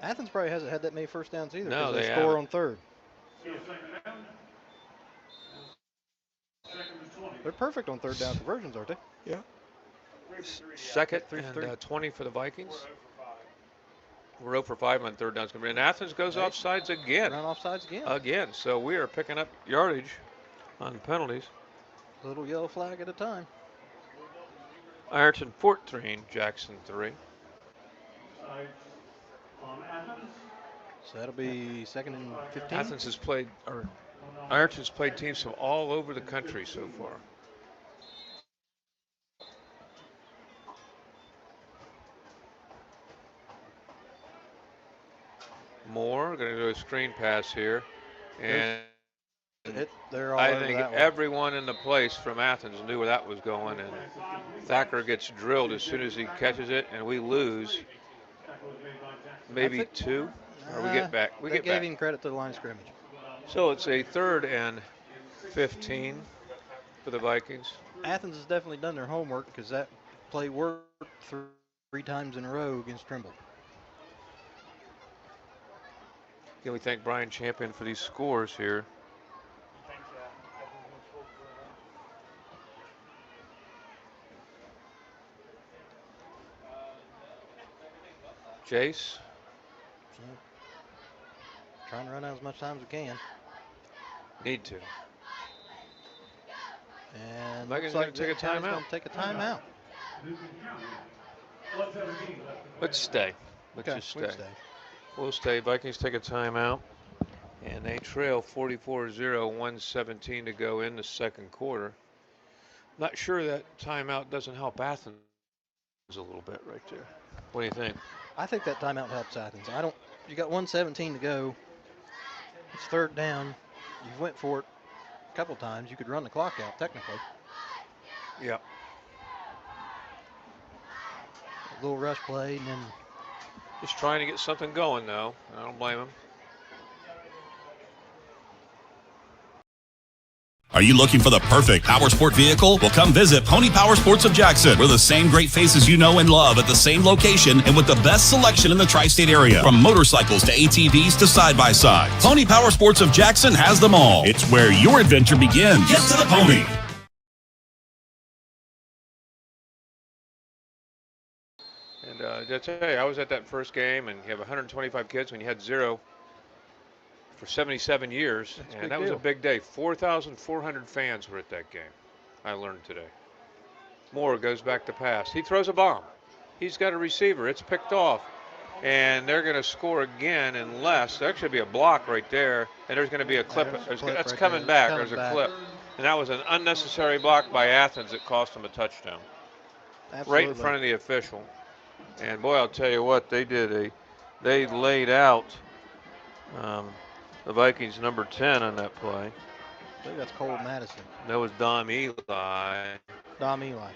Athens probably hasn't had that many first downs either. No, they haven't. score on third. They're perfect on third down conversions, aren't they? Yeah. Second and 20 for the Vikings. We're 0 for 5 on third downs. And Athens goes offsides again. Run offsides again. Again. So we are picking up yardage on penalties. A little yellow flag at a time. Ironton 14, Jackson 3. So that'll be second and 15. Athens has played, or Ironton's played teams from all over the country so far. Moore going to do a screen pass here, and they're all I over think that one. everyone in the place from Athens knew where that was going, and Thacker gets drilled as soon as he catches it, and we lose maybe 2, or we get back. We they get gave back. him credit to the line of scrimmage. So it's a 3rd and 15 for the Vikings. Athens has definitely done their homework because that play worked 3 times in a row against Trimble. Again, we thank Brian Champion for these scores here. Jace. So, trying to run out as much time as we can. Need to. And Vikings looks going to take a timeout. Going to take a timeout. Let's stay. Let's Okay, just we can stay. stay. We'll stay. Vikings take a timeout. And they trail 44-0, 1:17 to go in the second quarter. Not sure that timeout doesn't help Athens a little bit right there. What do you think? I think that timeout helps Athens. You got 1:17 to go. It's 3rd down. You went for it a couple times. You could run the clock out technically. Yep. A little rush play and then Just trying to get something going, though. I don't blame him. Are you looking for the perfect power sport vehicle? Well, come visit Pony Power Sports of Jackson. We're the same great faces you know and love at the same location and with the best selection in the tri-state area. From motorcycles to ATVs to side-by-sides. Pony Power Sports of Jackson has them all. It's where your adventure begins. Get to the pony. And I tell you, I was at that first game, and you have 125 kids when you had 0 for 77 years, and that was a big day. 4,400 fans were at that game, I learned today. Moore goes back to pass. He throws a bomb. He's got a receiver. It's picked off, and they're going to score again unless there actually be a block right there, and there's going to be a clip. That's coming back. There's a clip. And that was an unnecessary block by Athens that cost them a touchdown. Absolutely. Right in front of the official. And boy, I'll tell you what, they laid out the Vikings number 10 on that play. I think that's Cole Madison. That was Dom Eli. Dom Eli.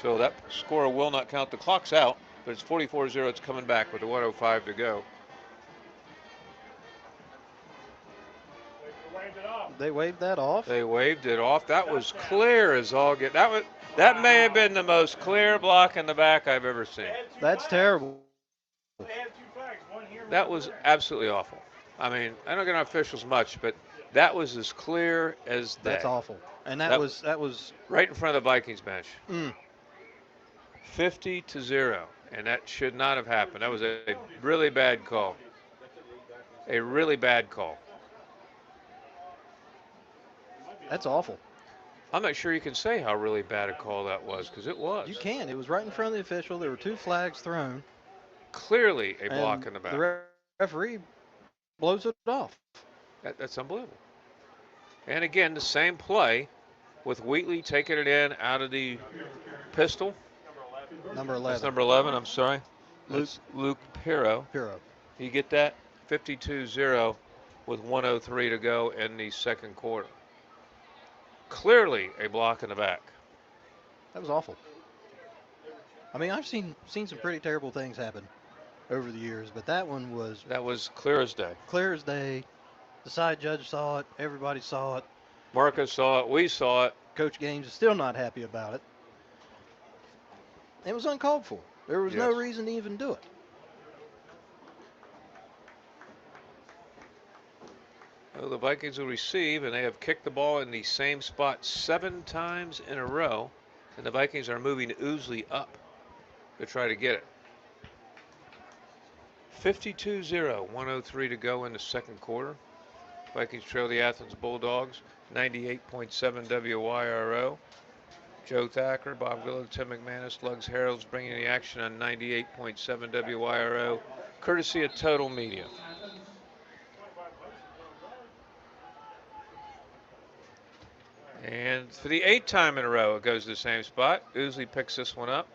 So that score will not count. The clock's out, but it's 44-0. It's coming back with a 1:05 to go. They waved that off. They waved it off. That was clear as all get. That may have been the most clear block in the back I've ever seen. That's terrible. That was absolutely awful. I mean, I don't get on officials much, but that was as clear as day. That's awful. And that was right in front of the Vikings bench. 50-0, and that should not have happened. That was a really bad call. A really bad call. That's awful. I'm not sure you can say how really bad a call that was, because it was. You can. It was right in front of the official. There were 2 flags thrown. Clearly a block in the back. The referee blows it off. That's unbelievable. And again, the same play with Wheatley taking it in out of the pistol. Number 11. That's number 11, I'm sorry. Luke. That's Luke Pirro. You get that? 52-0 with 1:03 to go in the second quarter. Clearly a block in the back. That was awful. I mean, I've seen some pretty terrible things happen over the years, but that one was... That was clear as day. Clear as day. The side judge saw it. Everybody saw it. Marcus saw it. We saw it. Coach Gaines is still not happy about it. It was uncalled for. There was no reason to even do it. Well, the Vikings will receive, and they have kicked the ball in the same spot 7 times in a row, and the Vikings are moving Ousley up to try to get it. 52-0, 1:03 to go in the second quarter. Vikings trail the Athens Bulldogs, 98.7 WYRO. Joe Thacker, Bob Grillo, Tim McManus, Lugs Heralds bringing the action on 98.7 WYRO, courtesy of Total Media. And for the 8th time in a row, it goes to the same spot. Ousley picks this one up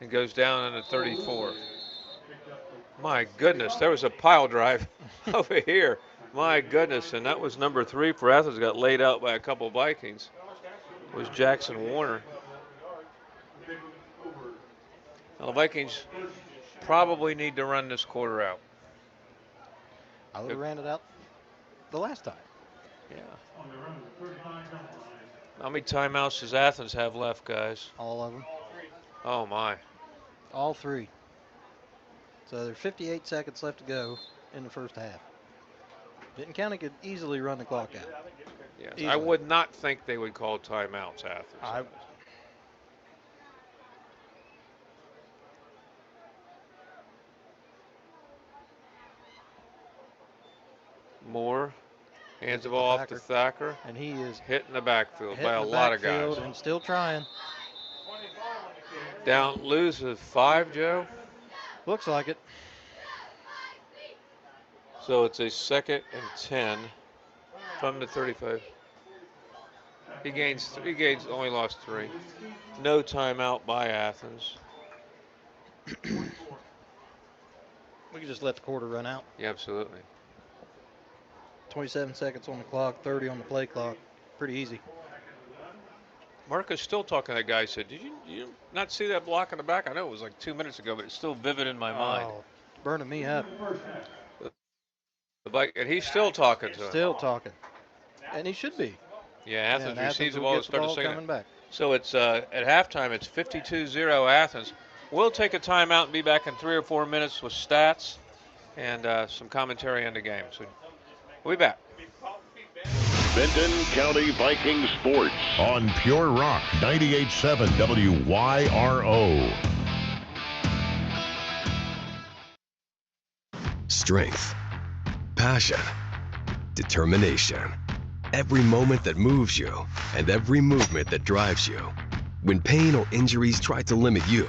and goes down on the 34. My goodness, there was a pile drive over here. My goodness, and that was number 3 for Athens. Got laid out by a couple of Vikings. It was Jackson Warner. Now the Vikings probably need to run this quarter out. I would have ran it out the last time. Yeah. How many timeouts does Athens have left, guys? All of them. Oh, my. All 3. So there's 58 seconds left to go in the first half. Vinton County could easily run the clock out. Yes, Easily. I would not think they would call timeouts, Athens. Moore hands the ball off to Thacker. And he is hitting the backfield by a lot of guys. And still trying. Down, loses 5, Joe? Looks like it. So it's a 2nd and 10 from the 35. He gains only lost 3. No timeout by Athens. We can just let the quarter run out. Yeah, absolutely. 27 seconds on the clock, 30 on the play clock. Pretty easy. Marcus still talking to that guy. He said, did you not see that block in the back? I know it was like 2 minutes ago, but it's still vivid in my mind. Burning me up. And he's still talking to him. Still talking. And he should be. Yeah, Athens receives the will ball get to start the the ball second. coming back. So it's at halftime, it's 52-0 Athens. We'll take a timeout and be back in 3 or 4 minutes with stats and some commentary on the game. So we'll be back. Vinton County Viking Sports on Pure Rock 98.7 WYRO. Strength, passion, determination. Every moment that moves you and every movement that drives you. When pain or injuries try to limit you,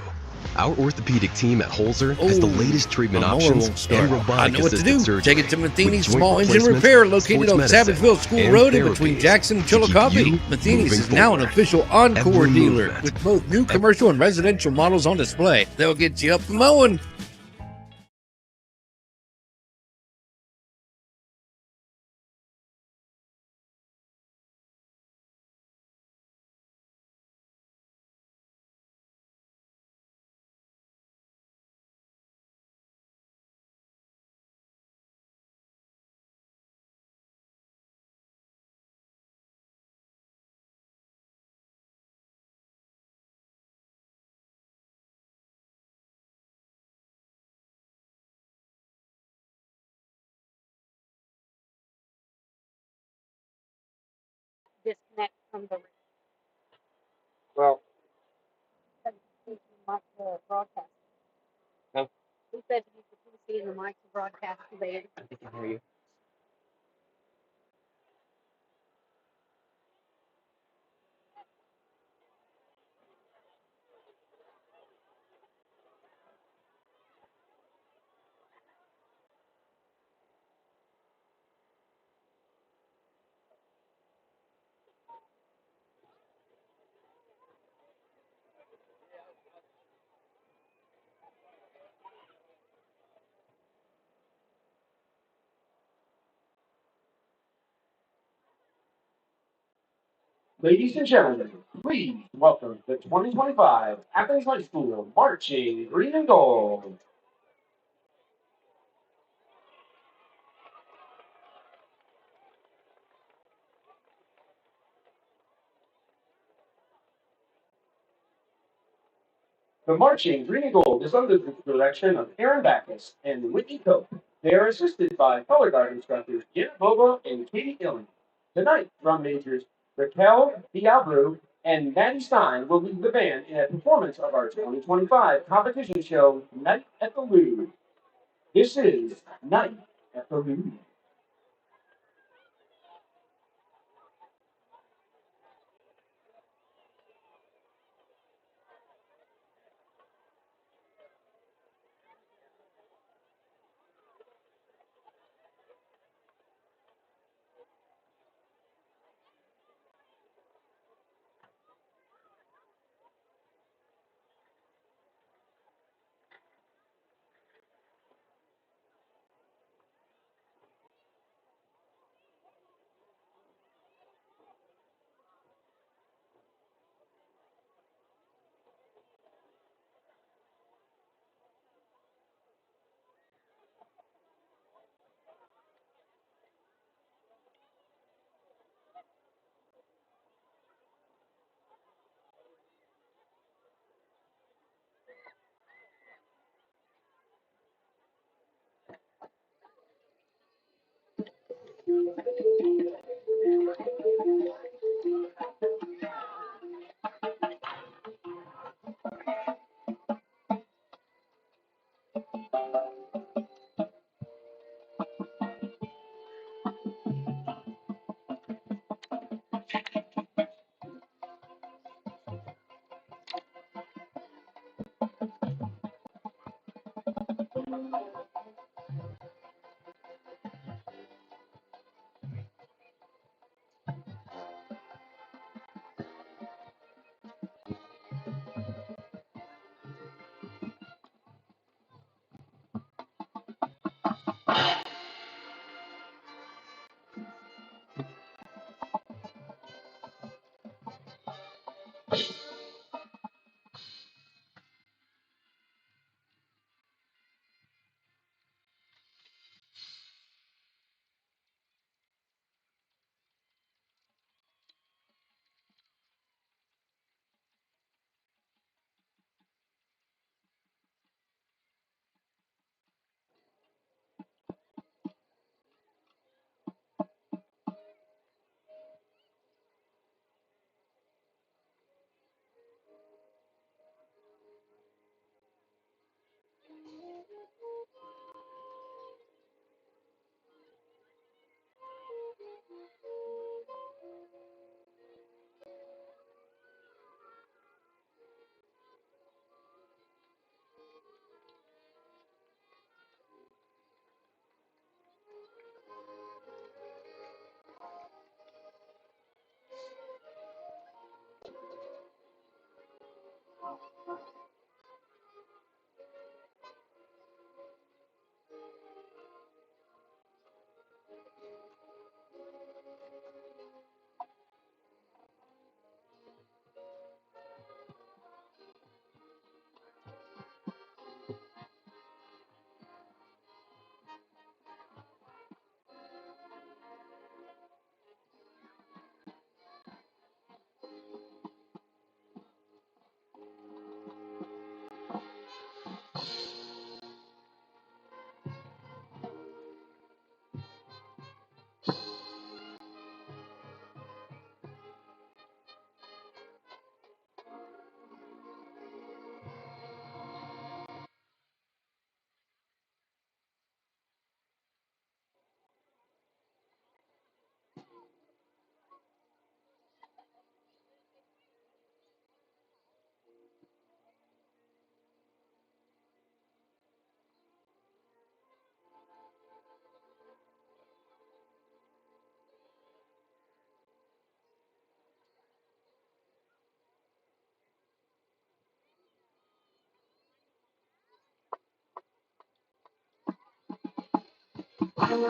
our orthopedic team at Holzer has the latest treatment options and robotic assisted surgery. Take it to Matheny's With Small joint Engine replacement, Repair, located sports on medicine, Sabbathville School and Road in therapy between Jackson and to keep Chillicothe. you Matheny's moving is now an forward. official Encore Every dealer movement. with both new commercial and residential models on display. They'll get you up and mowing. Disconnect from the Well, broadcast. No. Who said you could see in the mic to broadcast the band? I can hear you. Ladies and gentlemen, please welcome the 2025 Athens High School Marching Green and Gold. The Marching Green and Gold is under the direction of Aaron Backus and Whitney Cope. They are assisted by color guard instructors Janet Bobo and Katie Illing. Tonight, drum majors Raquel Diabru and Maddie Stein will lead the band in a performance of our 2025 competition show, Night at the Louvre. This is Night at the Louvre. Ladies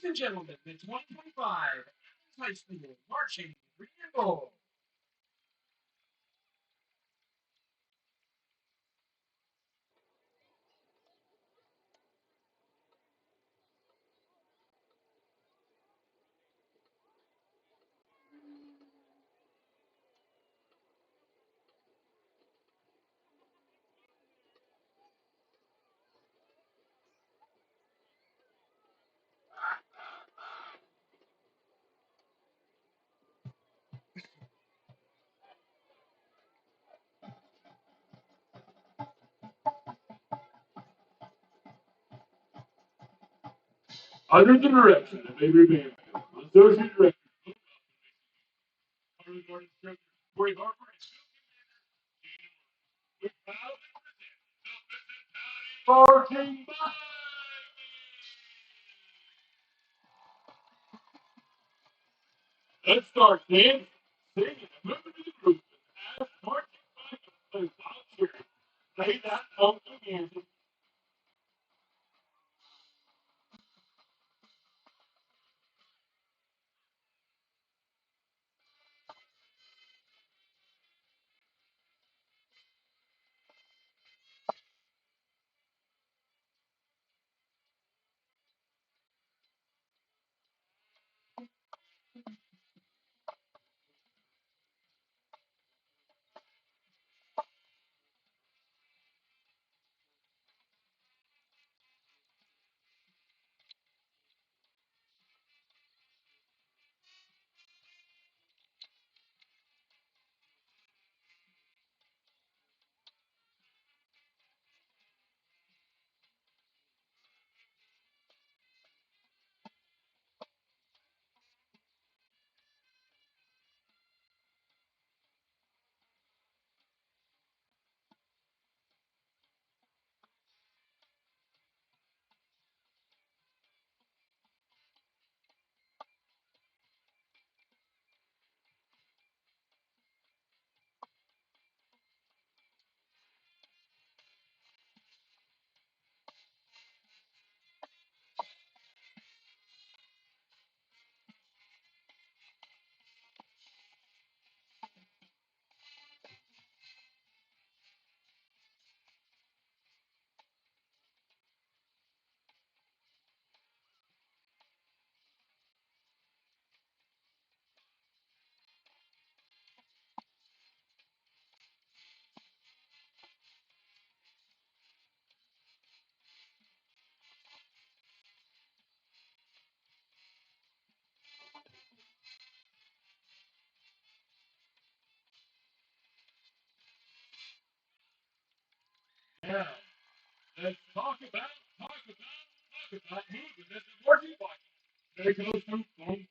and gentlemen, the 2025 High School Marching Green and Gold. Under the direction of Avery Banfield, Associate Director, Corey Harper, and marching by. Let's start dance, singing, and moving to the group. As marching by the volunteers, lay that note to music. Now, let's talk about moving. This is working Vikings. There goes some funky.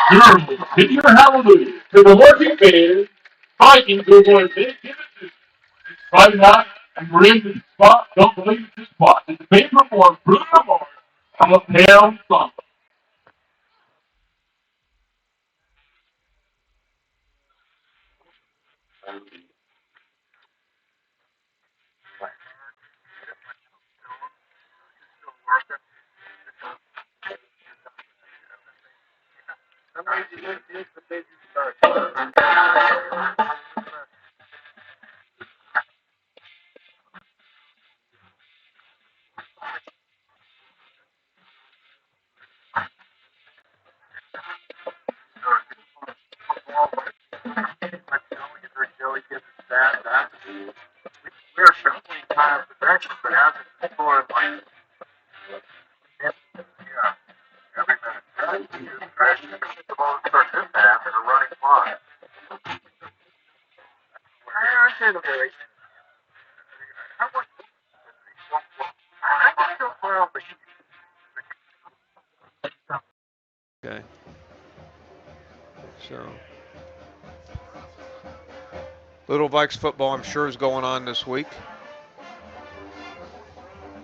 Germany, give your hallelujah to the working fans. Vikings are going to give it to Friday night, and we're in the spot. Don't believe it's the spot. It's the paper for Bruno Mars. Uptown Summer. We're showing time of possession, but Athens scored like every minute. Crashing the ball to start this half and a running clock. I say the boys. Okay. So, Little Vikes football, I'm sure, is going on this week.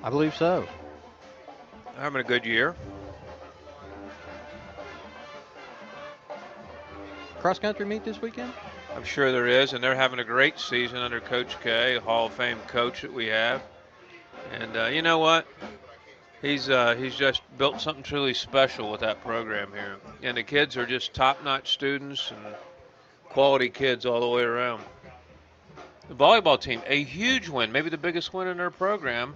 I believe so. Having a good year. Cross country meet this weekend? I'm sure there is, and they're having a great season under Coach K, a Hall of Fame coach that we have. And you know what? He's just built something truly special with that program here. And the kids are just top-notch students and quality kids all the way around. The volleyball team, a huge win, maybe the biggest win in their program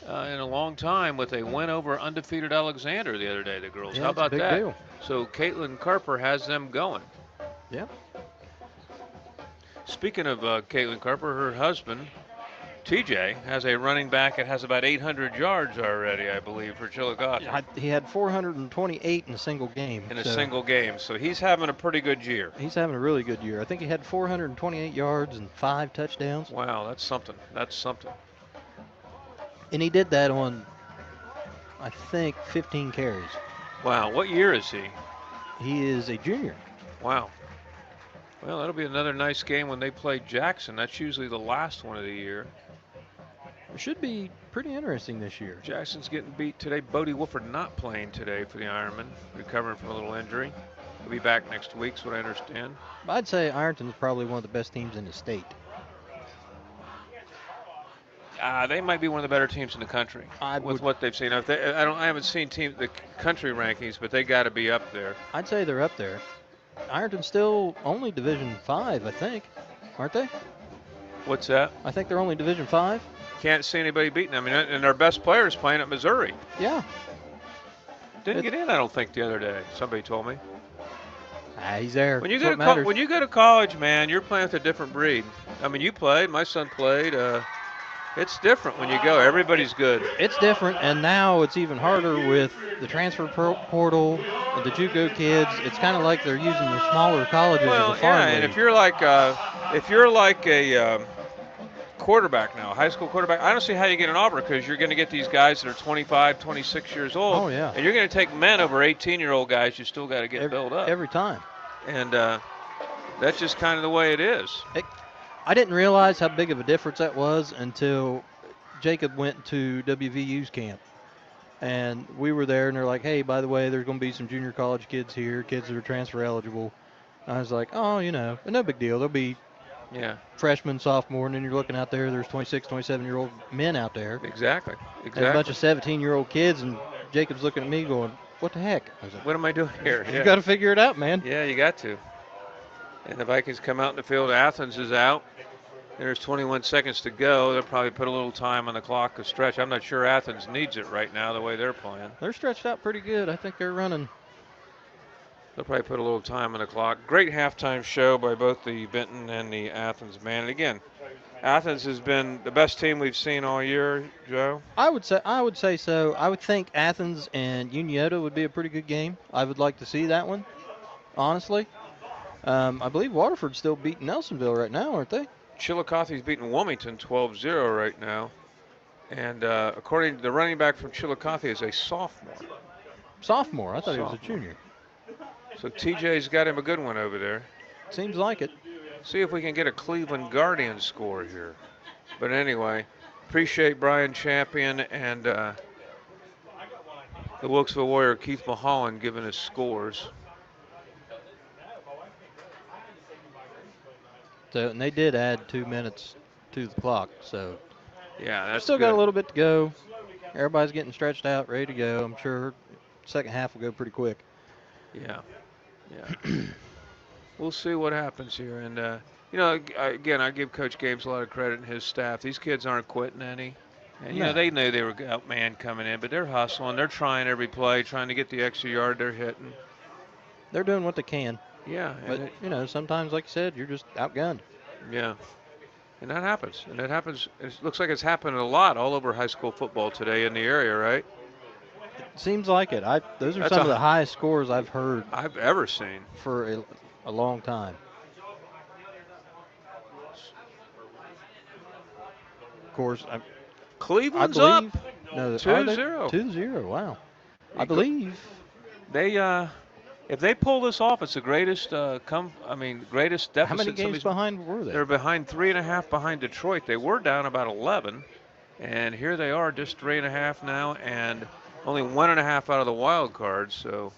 in a long time, with a win over undefeated Alexander the other day, the girls. Yeah, How about big that? Deal. So Caitlin Carper has them going. Yeah. Speaking of Caitlin Carper, her husband, TJ, has a running back that has about 800 yards already, I believe, for Chillicothe. He had 428 in a single game. In a single game, so he's having a pretty good year. He's having a really good year. I think he had 428 yards and 5 touchdowns. Wow, that's something. That's something. And he did that on I think, 15 carries. Wow, what year is he? He is a junior. Wow. Well, that'll be another nice game when they play Jackson. That's usually the last one of the year. It should be pretty interesting this year. Jackson's getting beat today. Bodie Wolford not playing today for the Ironmen, recovering from a little injury. He'll be back next week, is what I understand. I'd say Ironton's probably one of the best teams in the state. They might be one of the better teams in the country with what they've seen. I haven't seen the country rankings, but they got to be up there. I'd say they're up there. Ironton's still only Division 5, I think, aren't they? What's that? I think they're only Division 5. Can't see anybody beating them. I mean, and their best player is playing at Missouri. Yeah. Didn't get in, I don't think, the other day. Somebody told me. He's there. When you go to college, man, you're playing with a different breed. I mean, you played. My son played. It's different when you go. Everybody's good. It's different, and now it's even harder with the transfer portal and the JUCO kids. It's kind of like they're using the smaller colleges as a farm league. And if you're like a quarterback now, high school quarterback, I don't see how you get an Auburn, because you're going to get these guys that are 25, 26 years old. Oh, yeah. And you're going to take men over 18-year-old guys. You still got to get built up. Every time. And that's just kind of the way it is. I didn't realize how big of a difference that was until Jacob went to WVU's camp. And we were there, and they're like, hey, by the way, there's going to be some junior college kids here, kids that are transfer eligible. And I was like, oh, no big deal. There'll be freshman, sophomore, and then you're looking out there, there's 26, 27-year-old men out there. Exactly. And a bunch of 17-year-old kids, and Jacob's looking at me going, what the heck? I was like, what am I doing here? You got to figure it out, man. Yeah, you got to. And the Vikings come out in the field. Athens is out. There's 21 seconds to go. They'll probably put a little time on the clock to stretch. I'm not sure Athens needs it right now the way they're playing. They're stretched out pretty good. I think they're running. They'll probably put a little time on the clock. Great halftime show by both the Vinton and the Athens band. And again, Athens has been the best team we've seen all year, Joe. I would say so. I would think Athens and Uniota would be a pretty good game. I would like to see that one, honestly. I believe Waterford's still beating Nelsonville right now, aren't they? Chillicothe's beating Wilmington 12-0 right now. And according to the running back from Chillicothe is a sophomore. Sophomore? I thought he was a junior. So TJ's got him a good one over there. Seems like it. See if we can get a Cleveland Guardian score here. But anyway, appreciate Brian Champion and the Wilkesville Warrior Keith Mulholland giving us scores. So, and they did add 2 minutes to the clock, so yeah, that's still good. Got a little bit to go. Everybody's getting stretched out, ready to go. I'm sure second half will go pretty quick. Yeah. We'll see what happens here. And, again, I give Coach Gabes a lot of credit and his staff. These kids aren't quitting any. And, they knew they were outmanned coming in, but they're hustling. They're trying every play, trying to get the extra yard they're hitting. They're doing what they can. Yeah. But, sometimes, like you said, you're just outgunned. Yeah. And that happens. And it happens. It looks like it's happened a lot all over high school football today in the area, right? It seems like it. Those are some of the highest scores I've heard. I've ever seen. For a long time. Of course, Cleveland's up. No, 2-0. 2-0, wow. I believe. They, if they pull this off, it's the greatest, greatest deficit. How many games behind were they? They're behind 3.5 behind Detroit. They were down about 11, and here they are, just 3.5 now, and only 1.5 out of the wild card. So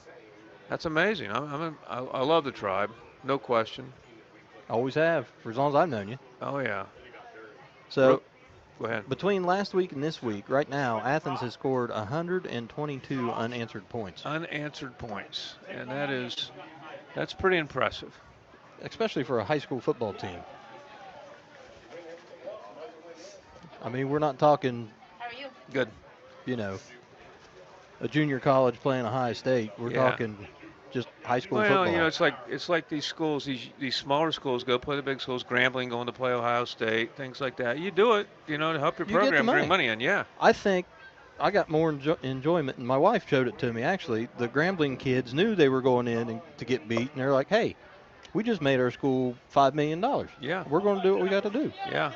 that's amazing. I love the Tribe, no question. Always have, for as long as I've known you. Oh yeah. So. Go ahead. Between last week and this week, right now, Athens has scored 122 unanswered points. Unanswered points, and that's pretty impressive. Especially for a high school football team. I mean, we're not talking. How are you? Good. A junior college playing a high state. We're talking just high school football. It's like these schools, these smaller schools go play the big schools. Grambling going to play Ohio State, things like that. You do it, to help your program bring money in. Yeah. I think I got more enjoyment, and my wife showed it to me. Actually, the Grambling kids knew they were going in to get beat, and they're like, "Hey, we just made our school $5 million. Yeah. We're going to do what we got to do." Yeah.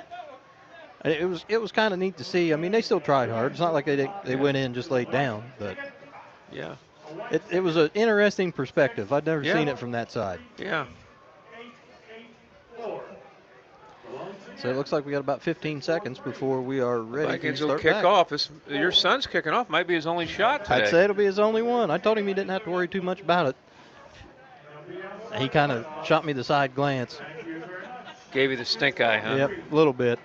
And it was kind of neat to see. I mean, they still tried hard. It's not like they went in and just laid down, but yeah, it was an interesting perspective. I'd never Yeah. seen it from that side. Yeah. So it looks like we got about 15 seconds before we are ready Vikings to will start kick back. off. Your son's kicking off. Might be his only shot today. I'd say it'll be his only one. I told him he didn't have to worry too much about it. He kind of shot me the side glance. Gave you the stink eye, huh? Yep, a little bit.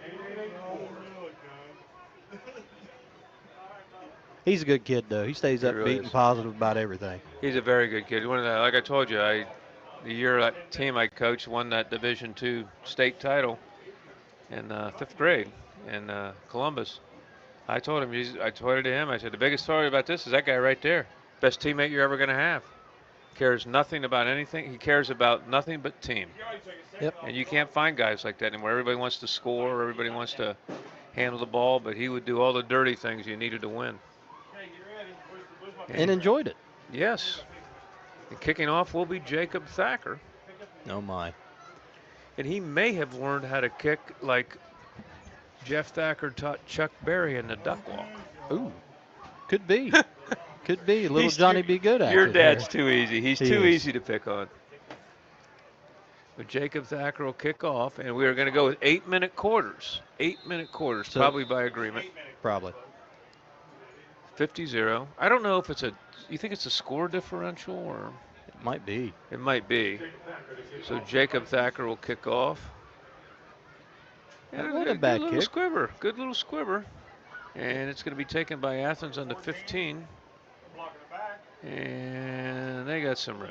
He's a good kid, though. He stays upbeat really and positive about everything. He's a very good kid. One of the, like I told you, the year that team I coached won that Division II state title in 5th grade in Columbus. I told him, I told to him, I said, the biggest story about this is that guy right there. Best teammate you're ever going to have. Cares nothing about anything. He cares about nothing but team. Yep. And you can't find guys like that anymore. Everybody wants to score. Everybody wants to handle the ball, but he would do all the dirty things you needed to win. And enjoyed it. Yes. And kicking off will be Jacob Thacker. Oh, my. And he may have learned how to kick like Jeff Thacker taught Chuck Berry in the duck walk. Ooh, could be. Could be. Little Johnny be good at it. Your dad's too easy. He's too is. easy to pick on. But Jacob Thacker will kick off, and we are going to go with 8-minute quarters. 8-minute quarters, So- probably by agreement. Probably. 50-0. I don't know if it's you think it's a score differential or? It might be. It might be. So Jacob Thacker will kick off. That wasn't a bad good little kick. squibber. Good little squibber. And it's going to be taken by Athens on the 15. And they got some room.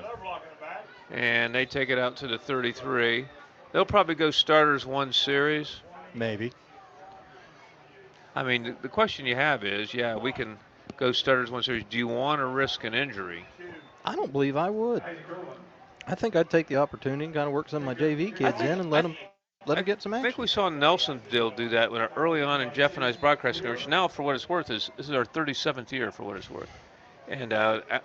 And they take it out to the 33. They'll probably go starters one series. Maybe. I mean, the question you have is, yeah, we can go starters one series. Do you want to risk an injury? I don't believe I would. I think I'd take the opportunity and kind of work some of my JV kids in and let them get some I action. think we saw Nelsonville do that early on in Jeff and I's broadcast coverage. Now, for what it's worth, this is our 37th year, for what it's worth. And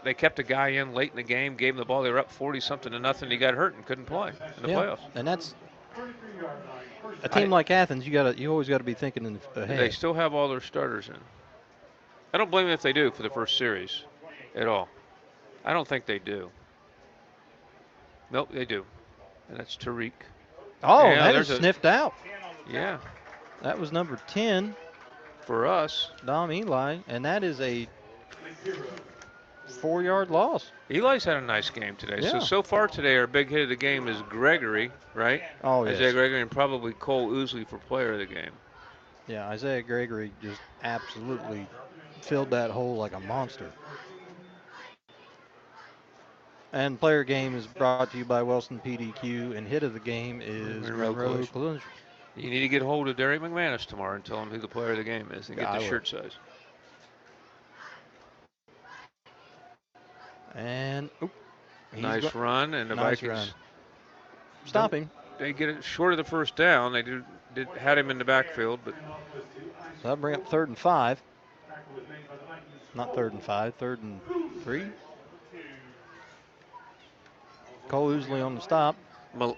they kept a guy in late in the game, gave him the ball. They were up 40-something to nothing. He got hurt and couldn't play in the playoffs. And that's a team like Athens. You always got to be thinking ahead. They still have all their starters in. I don't blame them if they do for the first series at all. I don't think they do. Nope, they do. And that's Tariq. Oh, yeah, that is sniffed out. Yeah. That was number 10. For us. Dom Eli. And that is a 4-yard loss. Eli's had a nice game today. Yeah. So far today, our big hit of the game is Gregory, right? Oh, yes. Isaiah Gregory and probably Cole Ousley for player of the game. Yeah, Isaiah Gregory just absolutely filled that hole like a monster. And player game is brought to you by Wellston PDQ, and hit of the game is Monroe Collision. You need to get hold of Derek McManus tomorrow and tell him who the player of the game is and get the shirt size. And nice run, and the Vikings stop him. They get it short of the first down. They had him in the backfield, but so that'll bring up 3rd and 5. Not 3rd and 5, 3rd and 3. Cole Ousley on the stop.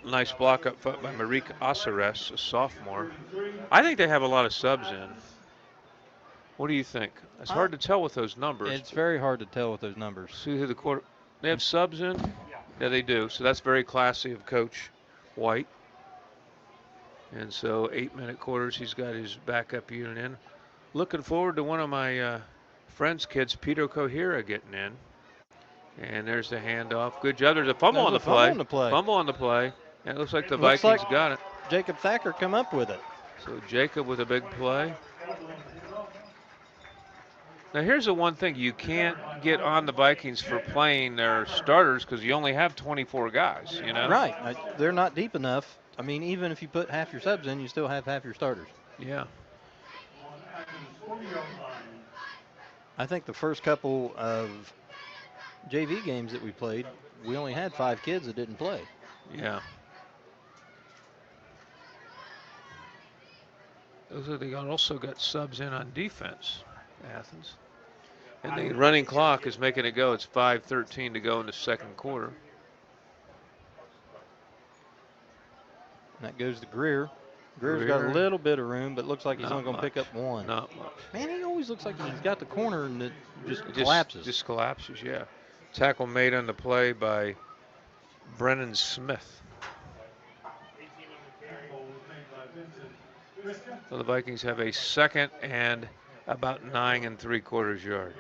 Nice block up front by Marique Asares, a sophomore. I think they have a lot of subs in. What do you think? It's hard to tell with those numbers. It's very hard to tell with those numbers. See who they have subs in? Yeah, they do. So that's very classy of Coach White. And so 8-minute quarters, he's got his backup unit in. Looking forward to one of my friends' kids, Peter Kohira, getting in. And there's the handoff. Good job. There's a fumble on the play. Fumble on the play. And it looks like the Vikings got it. Jacob Thacker come up with it. So Jacob with a big play. Now here's the one thing. You can't get on the Vikings for playing their starters because you only have 24 guys, you know? Right. They're not deep enough. I mean, even if you put half your subs in, you still have half your starters. Yeah. I think the first couple of JV games that we played, we only had 5 kids that didn't play. Yeah. They also got subs in on defense, Athens. And the running clock is making it go. It's 5:13 to go in the second quarter. And that goes to Greer. Greer's got a little bit of room, but looks like he's Not only going to pick much. up one. Not much. Man, he always looks like he's got the corner and it just collapses. Just collapses, yeah. Tackle made on the play by Brennan Smith. So the Vikings have a 2nd and about 9 3/4 yard.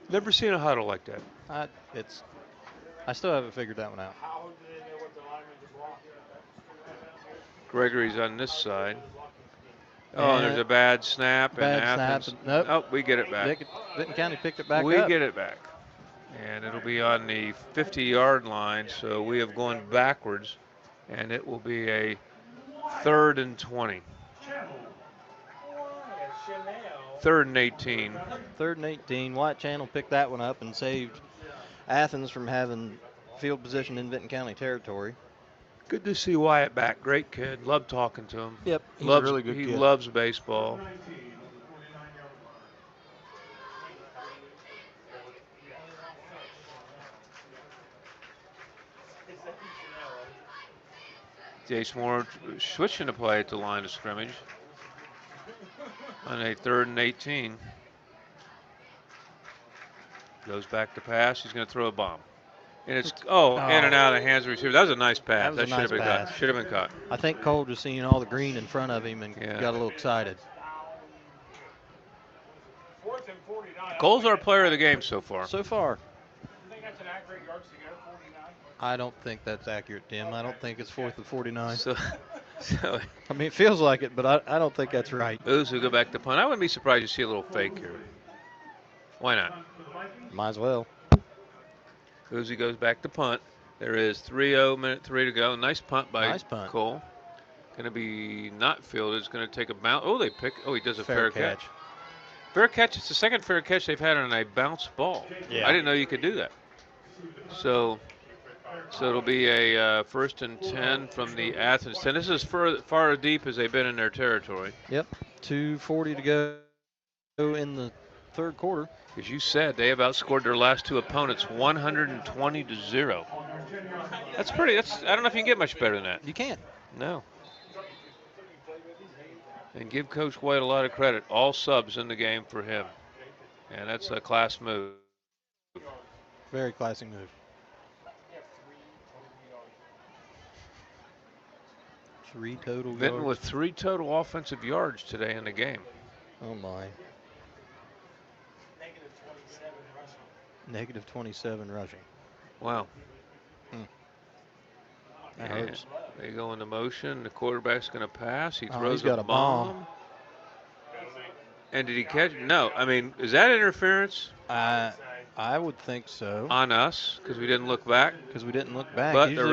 Never seen a huddle like that. I still haven't figured that one out. Gregory's on this side. Oh, and there's a bad snap. Bad and snap. Athens. Nope. Oh, we get it back. Vinton County picked it back we up. get it back. And it'll be on the 50-yard line, so we have gone backwards, and it will be a 3rd and 20. 3rd and 18. 3rd and 18. White Channel picked that one up and saved Athens from having field position in Vinton County territory. Good to see Wyatt back. Great kid. Love talking to him. Yep, he's a really good kid. kid. He loves baseball. Jace Moore switching to play at the line of scrimmage on a 3rd and 18. Goes back to pass. He's going to throw a bomb. And it's, in and out of the hands of the receiver. That was a nice pass. That should have been caught. Should have been caught. I think Cole just seen all the green in front of him and got a little excited. Cole's our player of the game so far. So far. I don't think that's accurate, Tim. I don't think it's 4th and 49. So I mean, it feels like it, but I don't think that's right. Uzu go back to punt. I wouldn't be surprised to see a little fake here. Why not? Might as well. Uzi goes back to punt. There is 3-0, minute 3 to go. Nice punt by Cole. Going to be not fielded. It's going to take a bounce. Oh, he does a fair catch. Fair catch. It's the 2nd fair catch they've had on a bounce ball. Yeah. I didn't know you could do that. So it'll be a 1st and 10 from the Athens 10. This is far deep as they've been in their territory. Yep. 2:40 to go in the 3rd quarter. As you said, they have outscored their last 2 opponents 120-0. That's pretty. I don't know if you can get much better than that. You can't. No. And give Coach White a lot of credit. All subs in the game for him. And that's a class move. Very classy move. 3 total Vinton yards. with 3 total offensive yards today in the game. Oh, my. Negative 27 rushing. Wow. That hurts. They go into motion. The quarterback's going to pass. He throws he's got a bomb. And did he catch? No. I mean, is that interference? I would think so. On us, because we didn't look back. But usually,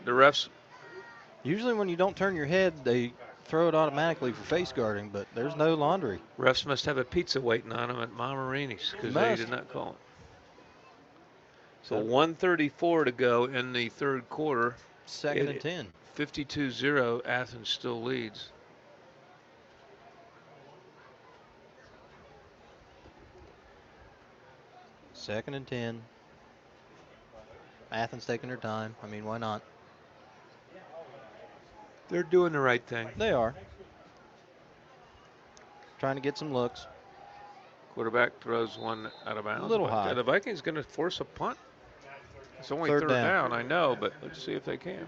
the refs. Usually when you don't turn your head, they throw it automatically for face guarding, but there's no laundry. Refs must have a pizza waiting on them at Marini's because they did not call it. So 1:34 to go in the 3rd quarter. 2nd and 10. 52-0. Athens still leads. Second and 10. Athens taking their time. I mean, why not? They're doing the right thing. They are. Trying to get some looks. Quarterback throws one out of bounds. A little high. The Vikings going to force a punt. It's only 3rd down, I know, but let's see if they can.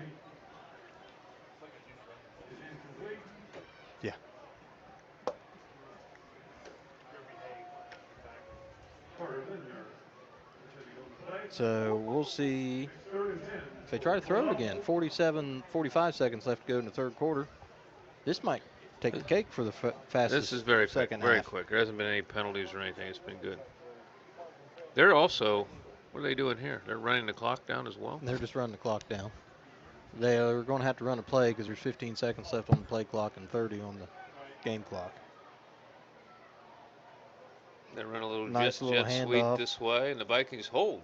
Yeah. So we'll see if they try to throw it again. 45 seconds left to go in the 3rd quarter. This might take the cake for the fastest. This is very second very half. quick. There hasn't been any penalties or anything. It's been good. They're also, what are they doing here? They're running the clock down as well? They're just running the clock down. They are going to have to run a play because there's 15 seconds left on the play clock and 30 on the game clock. They run a little nice jet little sweep handoff. this way, and the Vikings hold.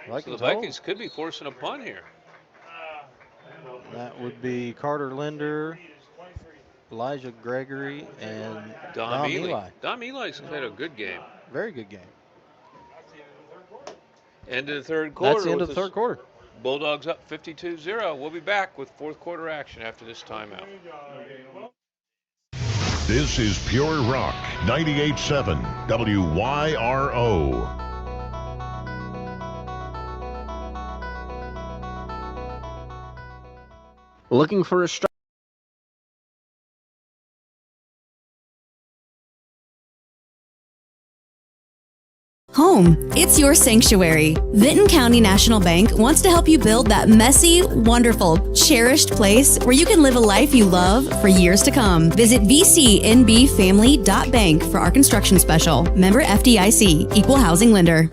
So the hold. Vikings could be forcing a punt here. That would be Carter Linder, Elijah Gregory, and Dom Eli. Dom Eli's played a good game. Very good game. End of the third quarter. That's the end of the third quarter. Bulldogs up 52-0. We'll be back with fourth quarter action after this timeout. This is Pure Rock 98.7 WYRO. Looking for a Home, it's your sanctuary. Vinton County National Bank wants to help you build that messy, wonderful, cherished place where you can live a life you love for years to come. Visit vcnbfamily.bank for our construction special. Member FDIC, Equal Housing Lender.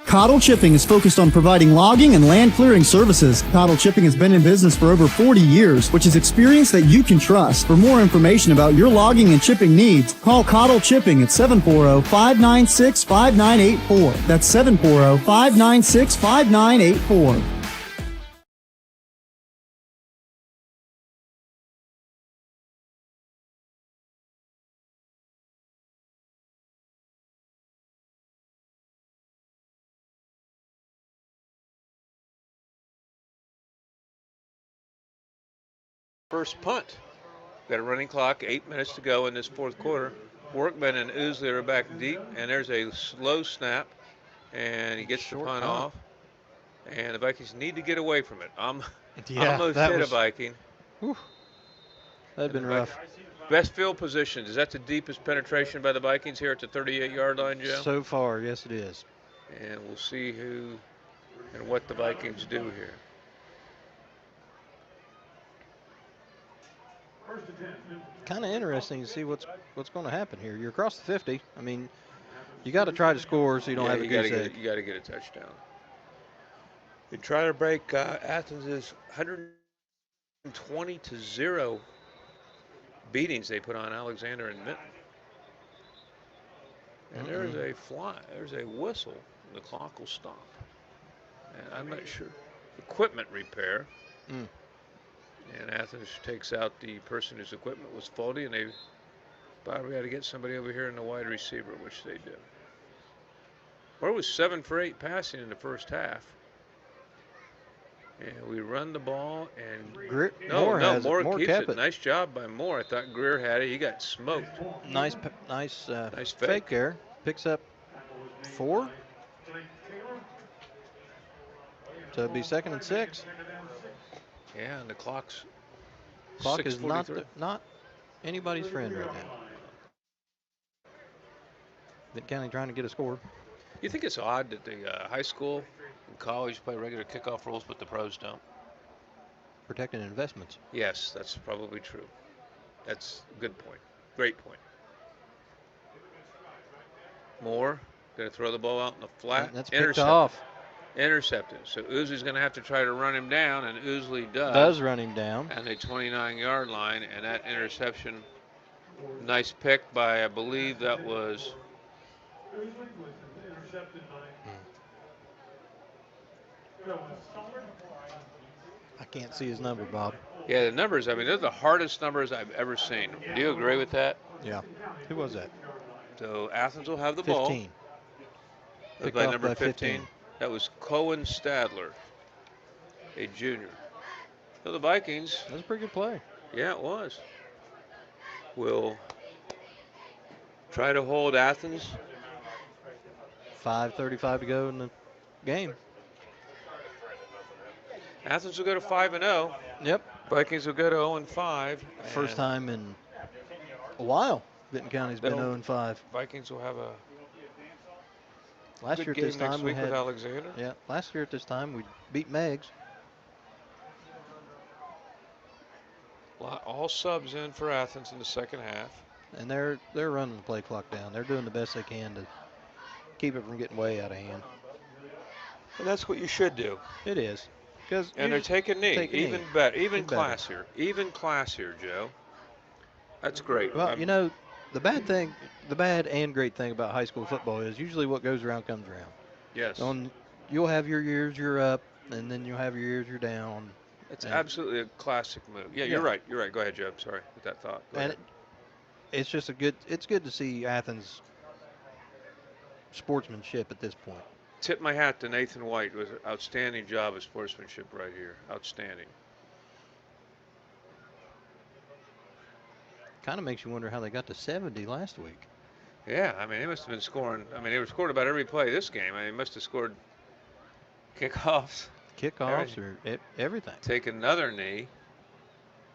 Cottle Chipping is focused on providing logging and land clearing services. Cottle Chipping has been in business for over 40 years, which is experience that you can trust. For more information about your logging and chipping needs, call Cottle Chipping at 740-596-5984. That's 740-596-5984. First punt. Got a running clock, 8 minutes to go in this fourth quarter. Workman and Oosley are back deep, and there's a slow snap, and he gets the punt off. And the Vikings need to get away from it. Almost hit a Viking. Whew, that'd been rough. Best field position. Is that the deepest penetration by the Vikings here at the 38-yard line, Joe? So far, yes, it is. And we'll see who and what the Vikings do here. Kind of interesting to see what's going to happen here. You're across the 50. I mean, you got to try to score so you don't have a goose egg. You got to get a touchdown. You try to break Athens' 120-0 beatings they put on Alexander and Vinton. And there's a whistle, and the clock will stop. And I'm not sure. Equipment repair. And Athens takes out the person whose equipment was faulty, and they probably got to get somebody over here in the wide receiver, which they do. Or it was 7 for 8 passing in the first half. And we run the ball, and Moore keeps it. Nice job by Moore. I thought Greer had it. He got smoked. Nice fake there. Picks up 4. So it'd be 2nd and 6. Yeah, and the clock is not anybody's friend right now. Vinton County trying to get a score. You think it's odd that the high school and college play regular kickoff rules, but the pros don't? Protecting investments. Yes, that's probably true. That's a good point. Great point. Moore going to throw the ball out in the flat. That's picked off. Intercepted. So Oosley's going to have to try to run him down, and Oosley does run him down. And a 29-yard line, and that interception, nice pick by, I believe that was. I can't see his number, Bob. Yeah, the numbers, I mean, they're the hardest numbers I've ever seen. Do you agree with that? Yeah. Who was that? So Athens will have the 15. ball. That was by number 15. That was Cohen Stadler, a junior. So the Vikings. That was a pretty good play. Yeah, it was. Will try to hold Athens. 5:35 to go in the game. Athens will go to 5-0. Yep. Vikings will go to 0-5. First time in a while. Vinton County's been 0-5. Vikings will have a last good year at game this time next week with Alexander. Yeah, last year at this time we beat Meigs. All subs in for Athens in the second half. And they're running the play clock down. They're doing the best they can to keep it from getting way out of hand. And that's what you should do. It is. And they're taking knee. Even better. Even classier. Even classier, Joe. That's great. Well, you know, the bad and great thing about high school football is usually what goes around comes around. Yes. You'll have your years you're up, and then you'll have your ears, you're down. It's absolutely a classic move. Yeah, you're right. You're right. Go ahead, Joe. Sorry with that thought. Go ahead. It's just it's good to see Athens sportsmanship at this point. Tip my hat to Nathan White. It was an outstanding job of sportsmanship right here. Outstanding. Kind of makes you wonder how they got to 70 last week. Yeah, I mean, they must have been scoring. I mean, they were scoring about every play this game. I mean, they must have scored kickoffs. Or everything. Take another knee.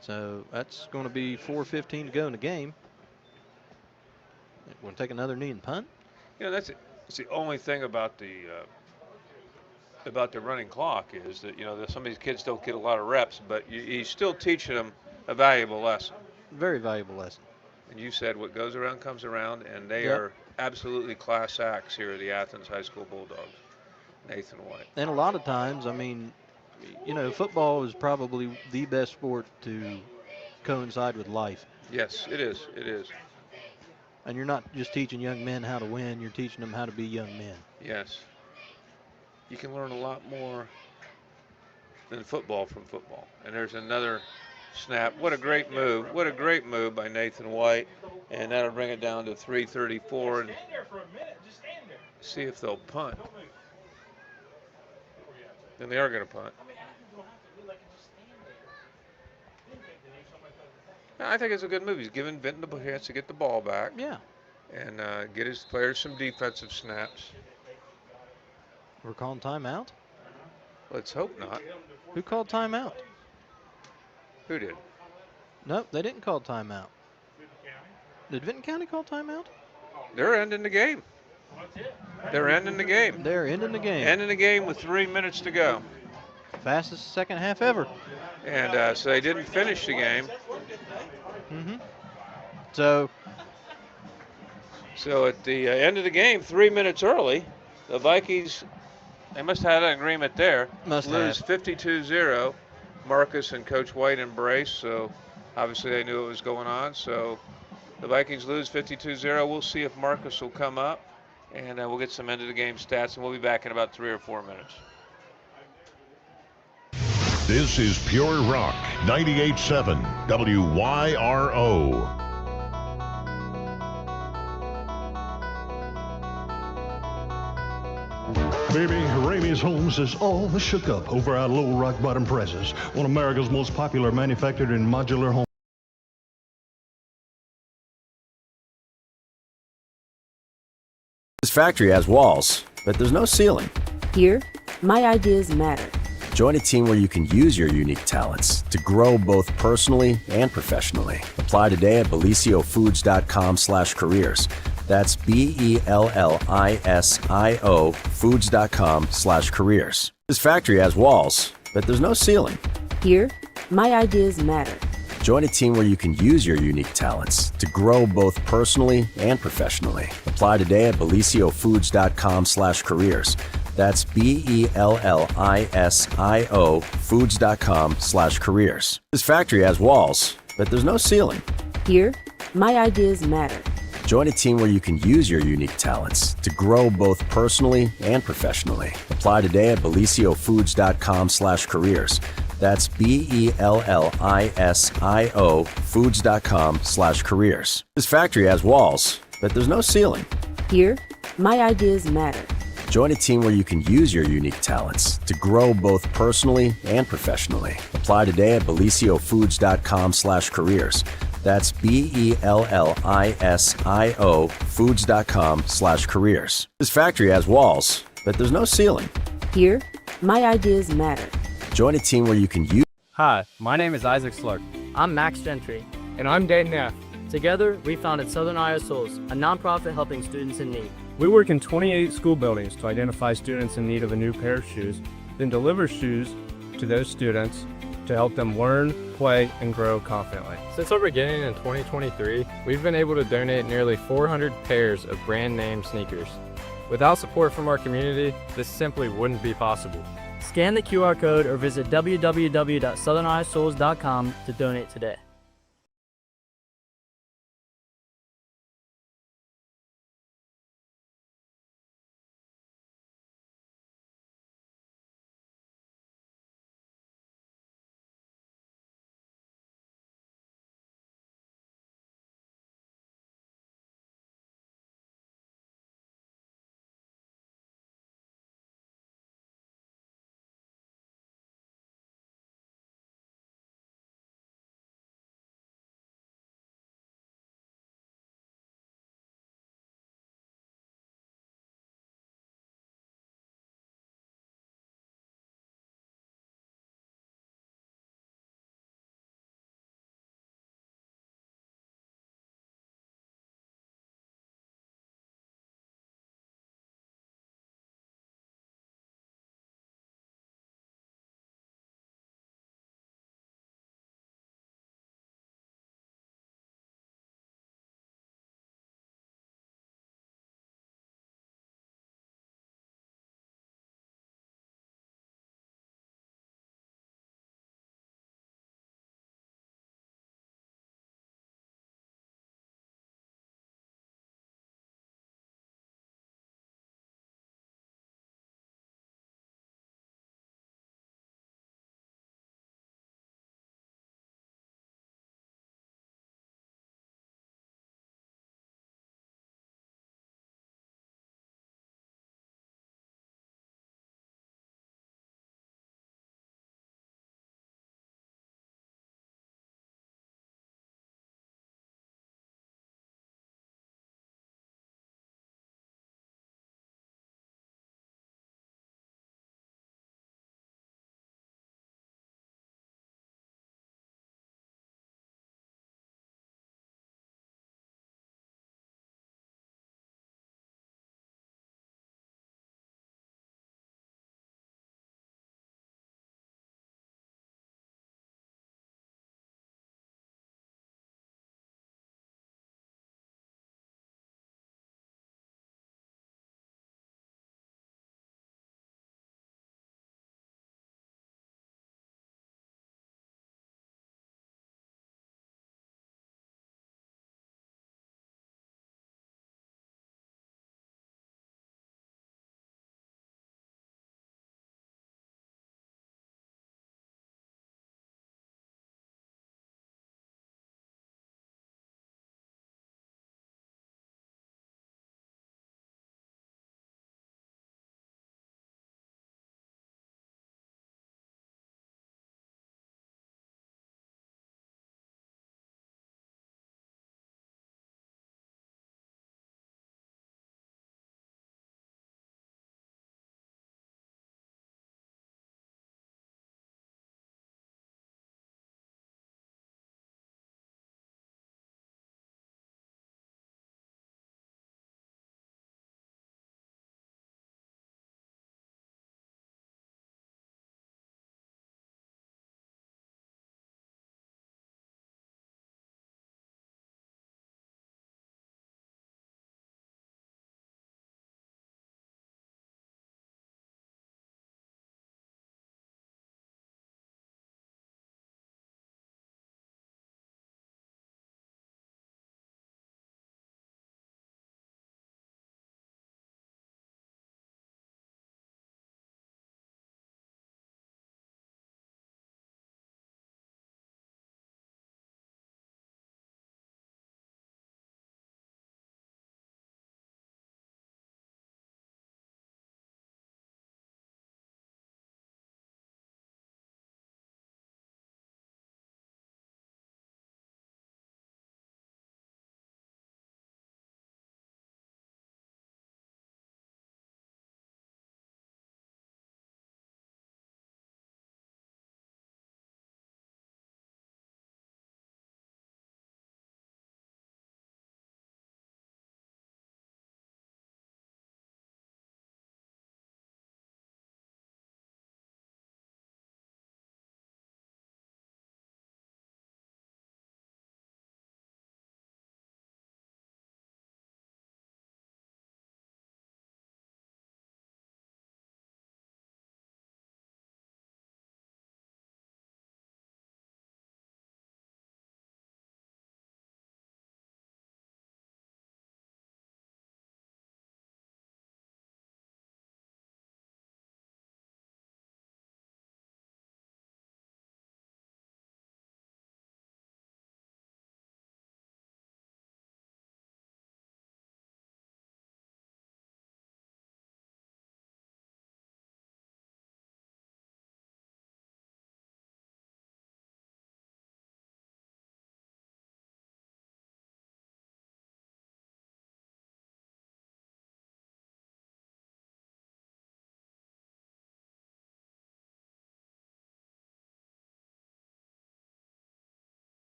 So that's going to be 4:15 to go in the game. Want to take another knee and punt? You know, that's the only thing about the running clock is that, you know, that some of these kids don't get a lot of reps, but you're still teaching them a valuable lesson. Very valuable lesson. And you said what goes around comes around, and they are absolutely class acts here at the Athens High School Bulldogs. Nathan White. And a lot of times, I mean, you know, football is probably the best sport to coincide with life. Yes, it is. It is. And you're not just teaching young men how to win, you're teaching them how to be young men. Yes. You can learn a lot more than football from football. And there's another snap. What a great move. What a great move by Nathan White. And that'll bring it down to 3:34. And see if they'll punt. Then they are going to punt. I think it's a good move. He's giving Vinton a chance to get the ball back. Yeah. And get his players some defensive snaps. We're calling timeout? Let's hope not. Who called timeout? Who did? Nope, they didn't call timeout. Did Vinton County call timeout? They're ending the game. They're ending the game. They're ending the game. Ending the game with 3 minutes to go. Fastest second half ever. And so they didn't finish the game. Mm-hmm. So at the end of the game, 3 minutes early, the Vikings, they must have had an agreement there. Must lose have. 52-0. Marcus and Coach White embrace, so obviously they knew what was going on. So the Vikings lose 52-0. We'll see if Marcus will come up, and we'll get some end of the game stats, and we'll be back in about 3 or 4 minutes. This is Pure Rock 98.7 WYRO. Baby, Ramey's Homes is all shook up over our low rock bottom prices. One of America's most popular manufactured and modular home. This factory has walls, but there's no ceiling. Here, my ideas matter. Join a team where you can use your unique talents to grow both personally and professionally. Apply today at beliciofoods.com/careers. That's BELLISIO foods.com/careers. This factory has walls, but there's no ceiling. Here, my ideas matter. Join a team where you can use your unique talents to grow both personally and professionally. Apply today at beliciofoods.com/careers. That's BELLISIO foods.com/careers. This factory has walls, but there's no ceiling. Here, my ideas matter. Join a team where you can use your unique talents to grow both personally and professionally. Apply today at beliciofoods.com/careers. That's BELLISIO foods.com/careers. This factory has walls, but there's no ceiling. Here, my ideas matter. Join a team where you can use your unique talents to grow both personally and professionally. Apply today at beliciofoods.com/careers. That's BELLISIO foods.com/careers. This factory has walls, but there's no ceiling. Here, my ideas matter. Join a team where you can use. Hi, my name is Isaac Slark. I'm Max Gentry. And I'm Dan Neff. Together, we founded Southern Iowa Souls, a nonprofit helping students in need. We work in 28 school buildings to identify students in need of a new pair of shoes, then deliver shoes to those students to help them learn, play, and grow confidently. Since our beginning in 2023, we've been able to donate nearly 400 pairs of brand name sneakers. Without support from our community, this simply wouldn't be possible. Scan the QR code or visit www.southerniowasouls.com to donate today.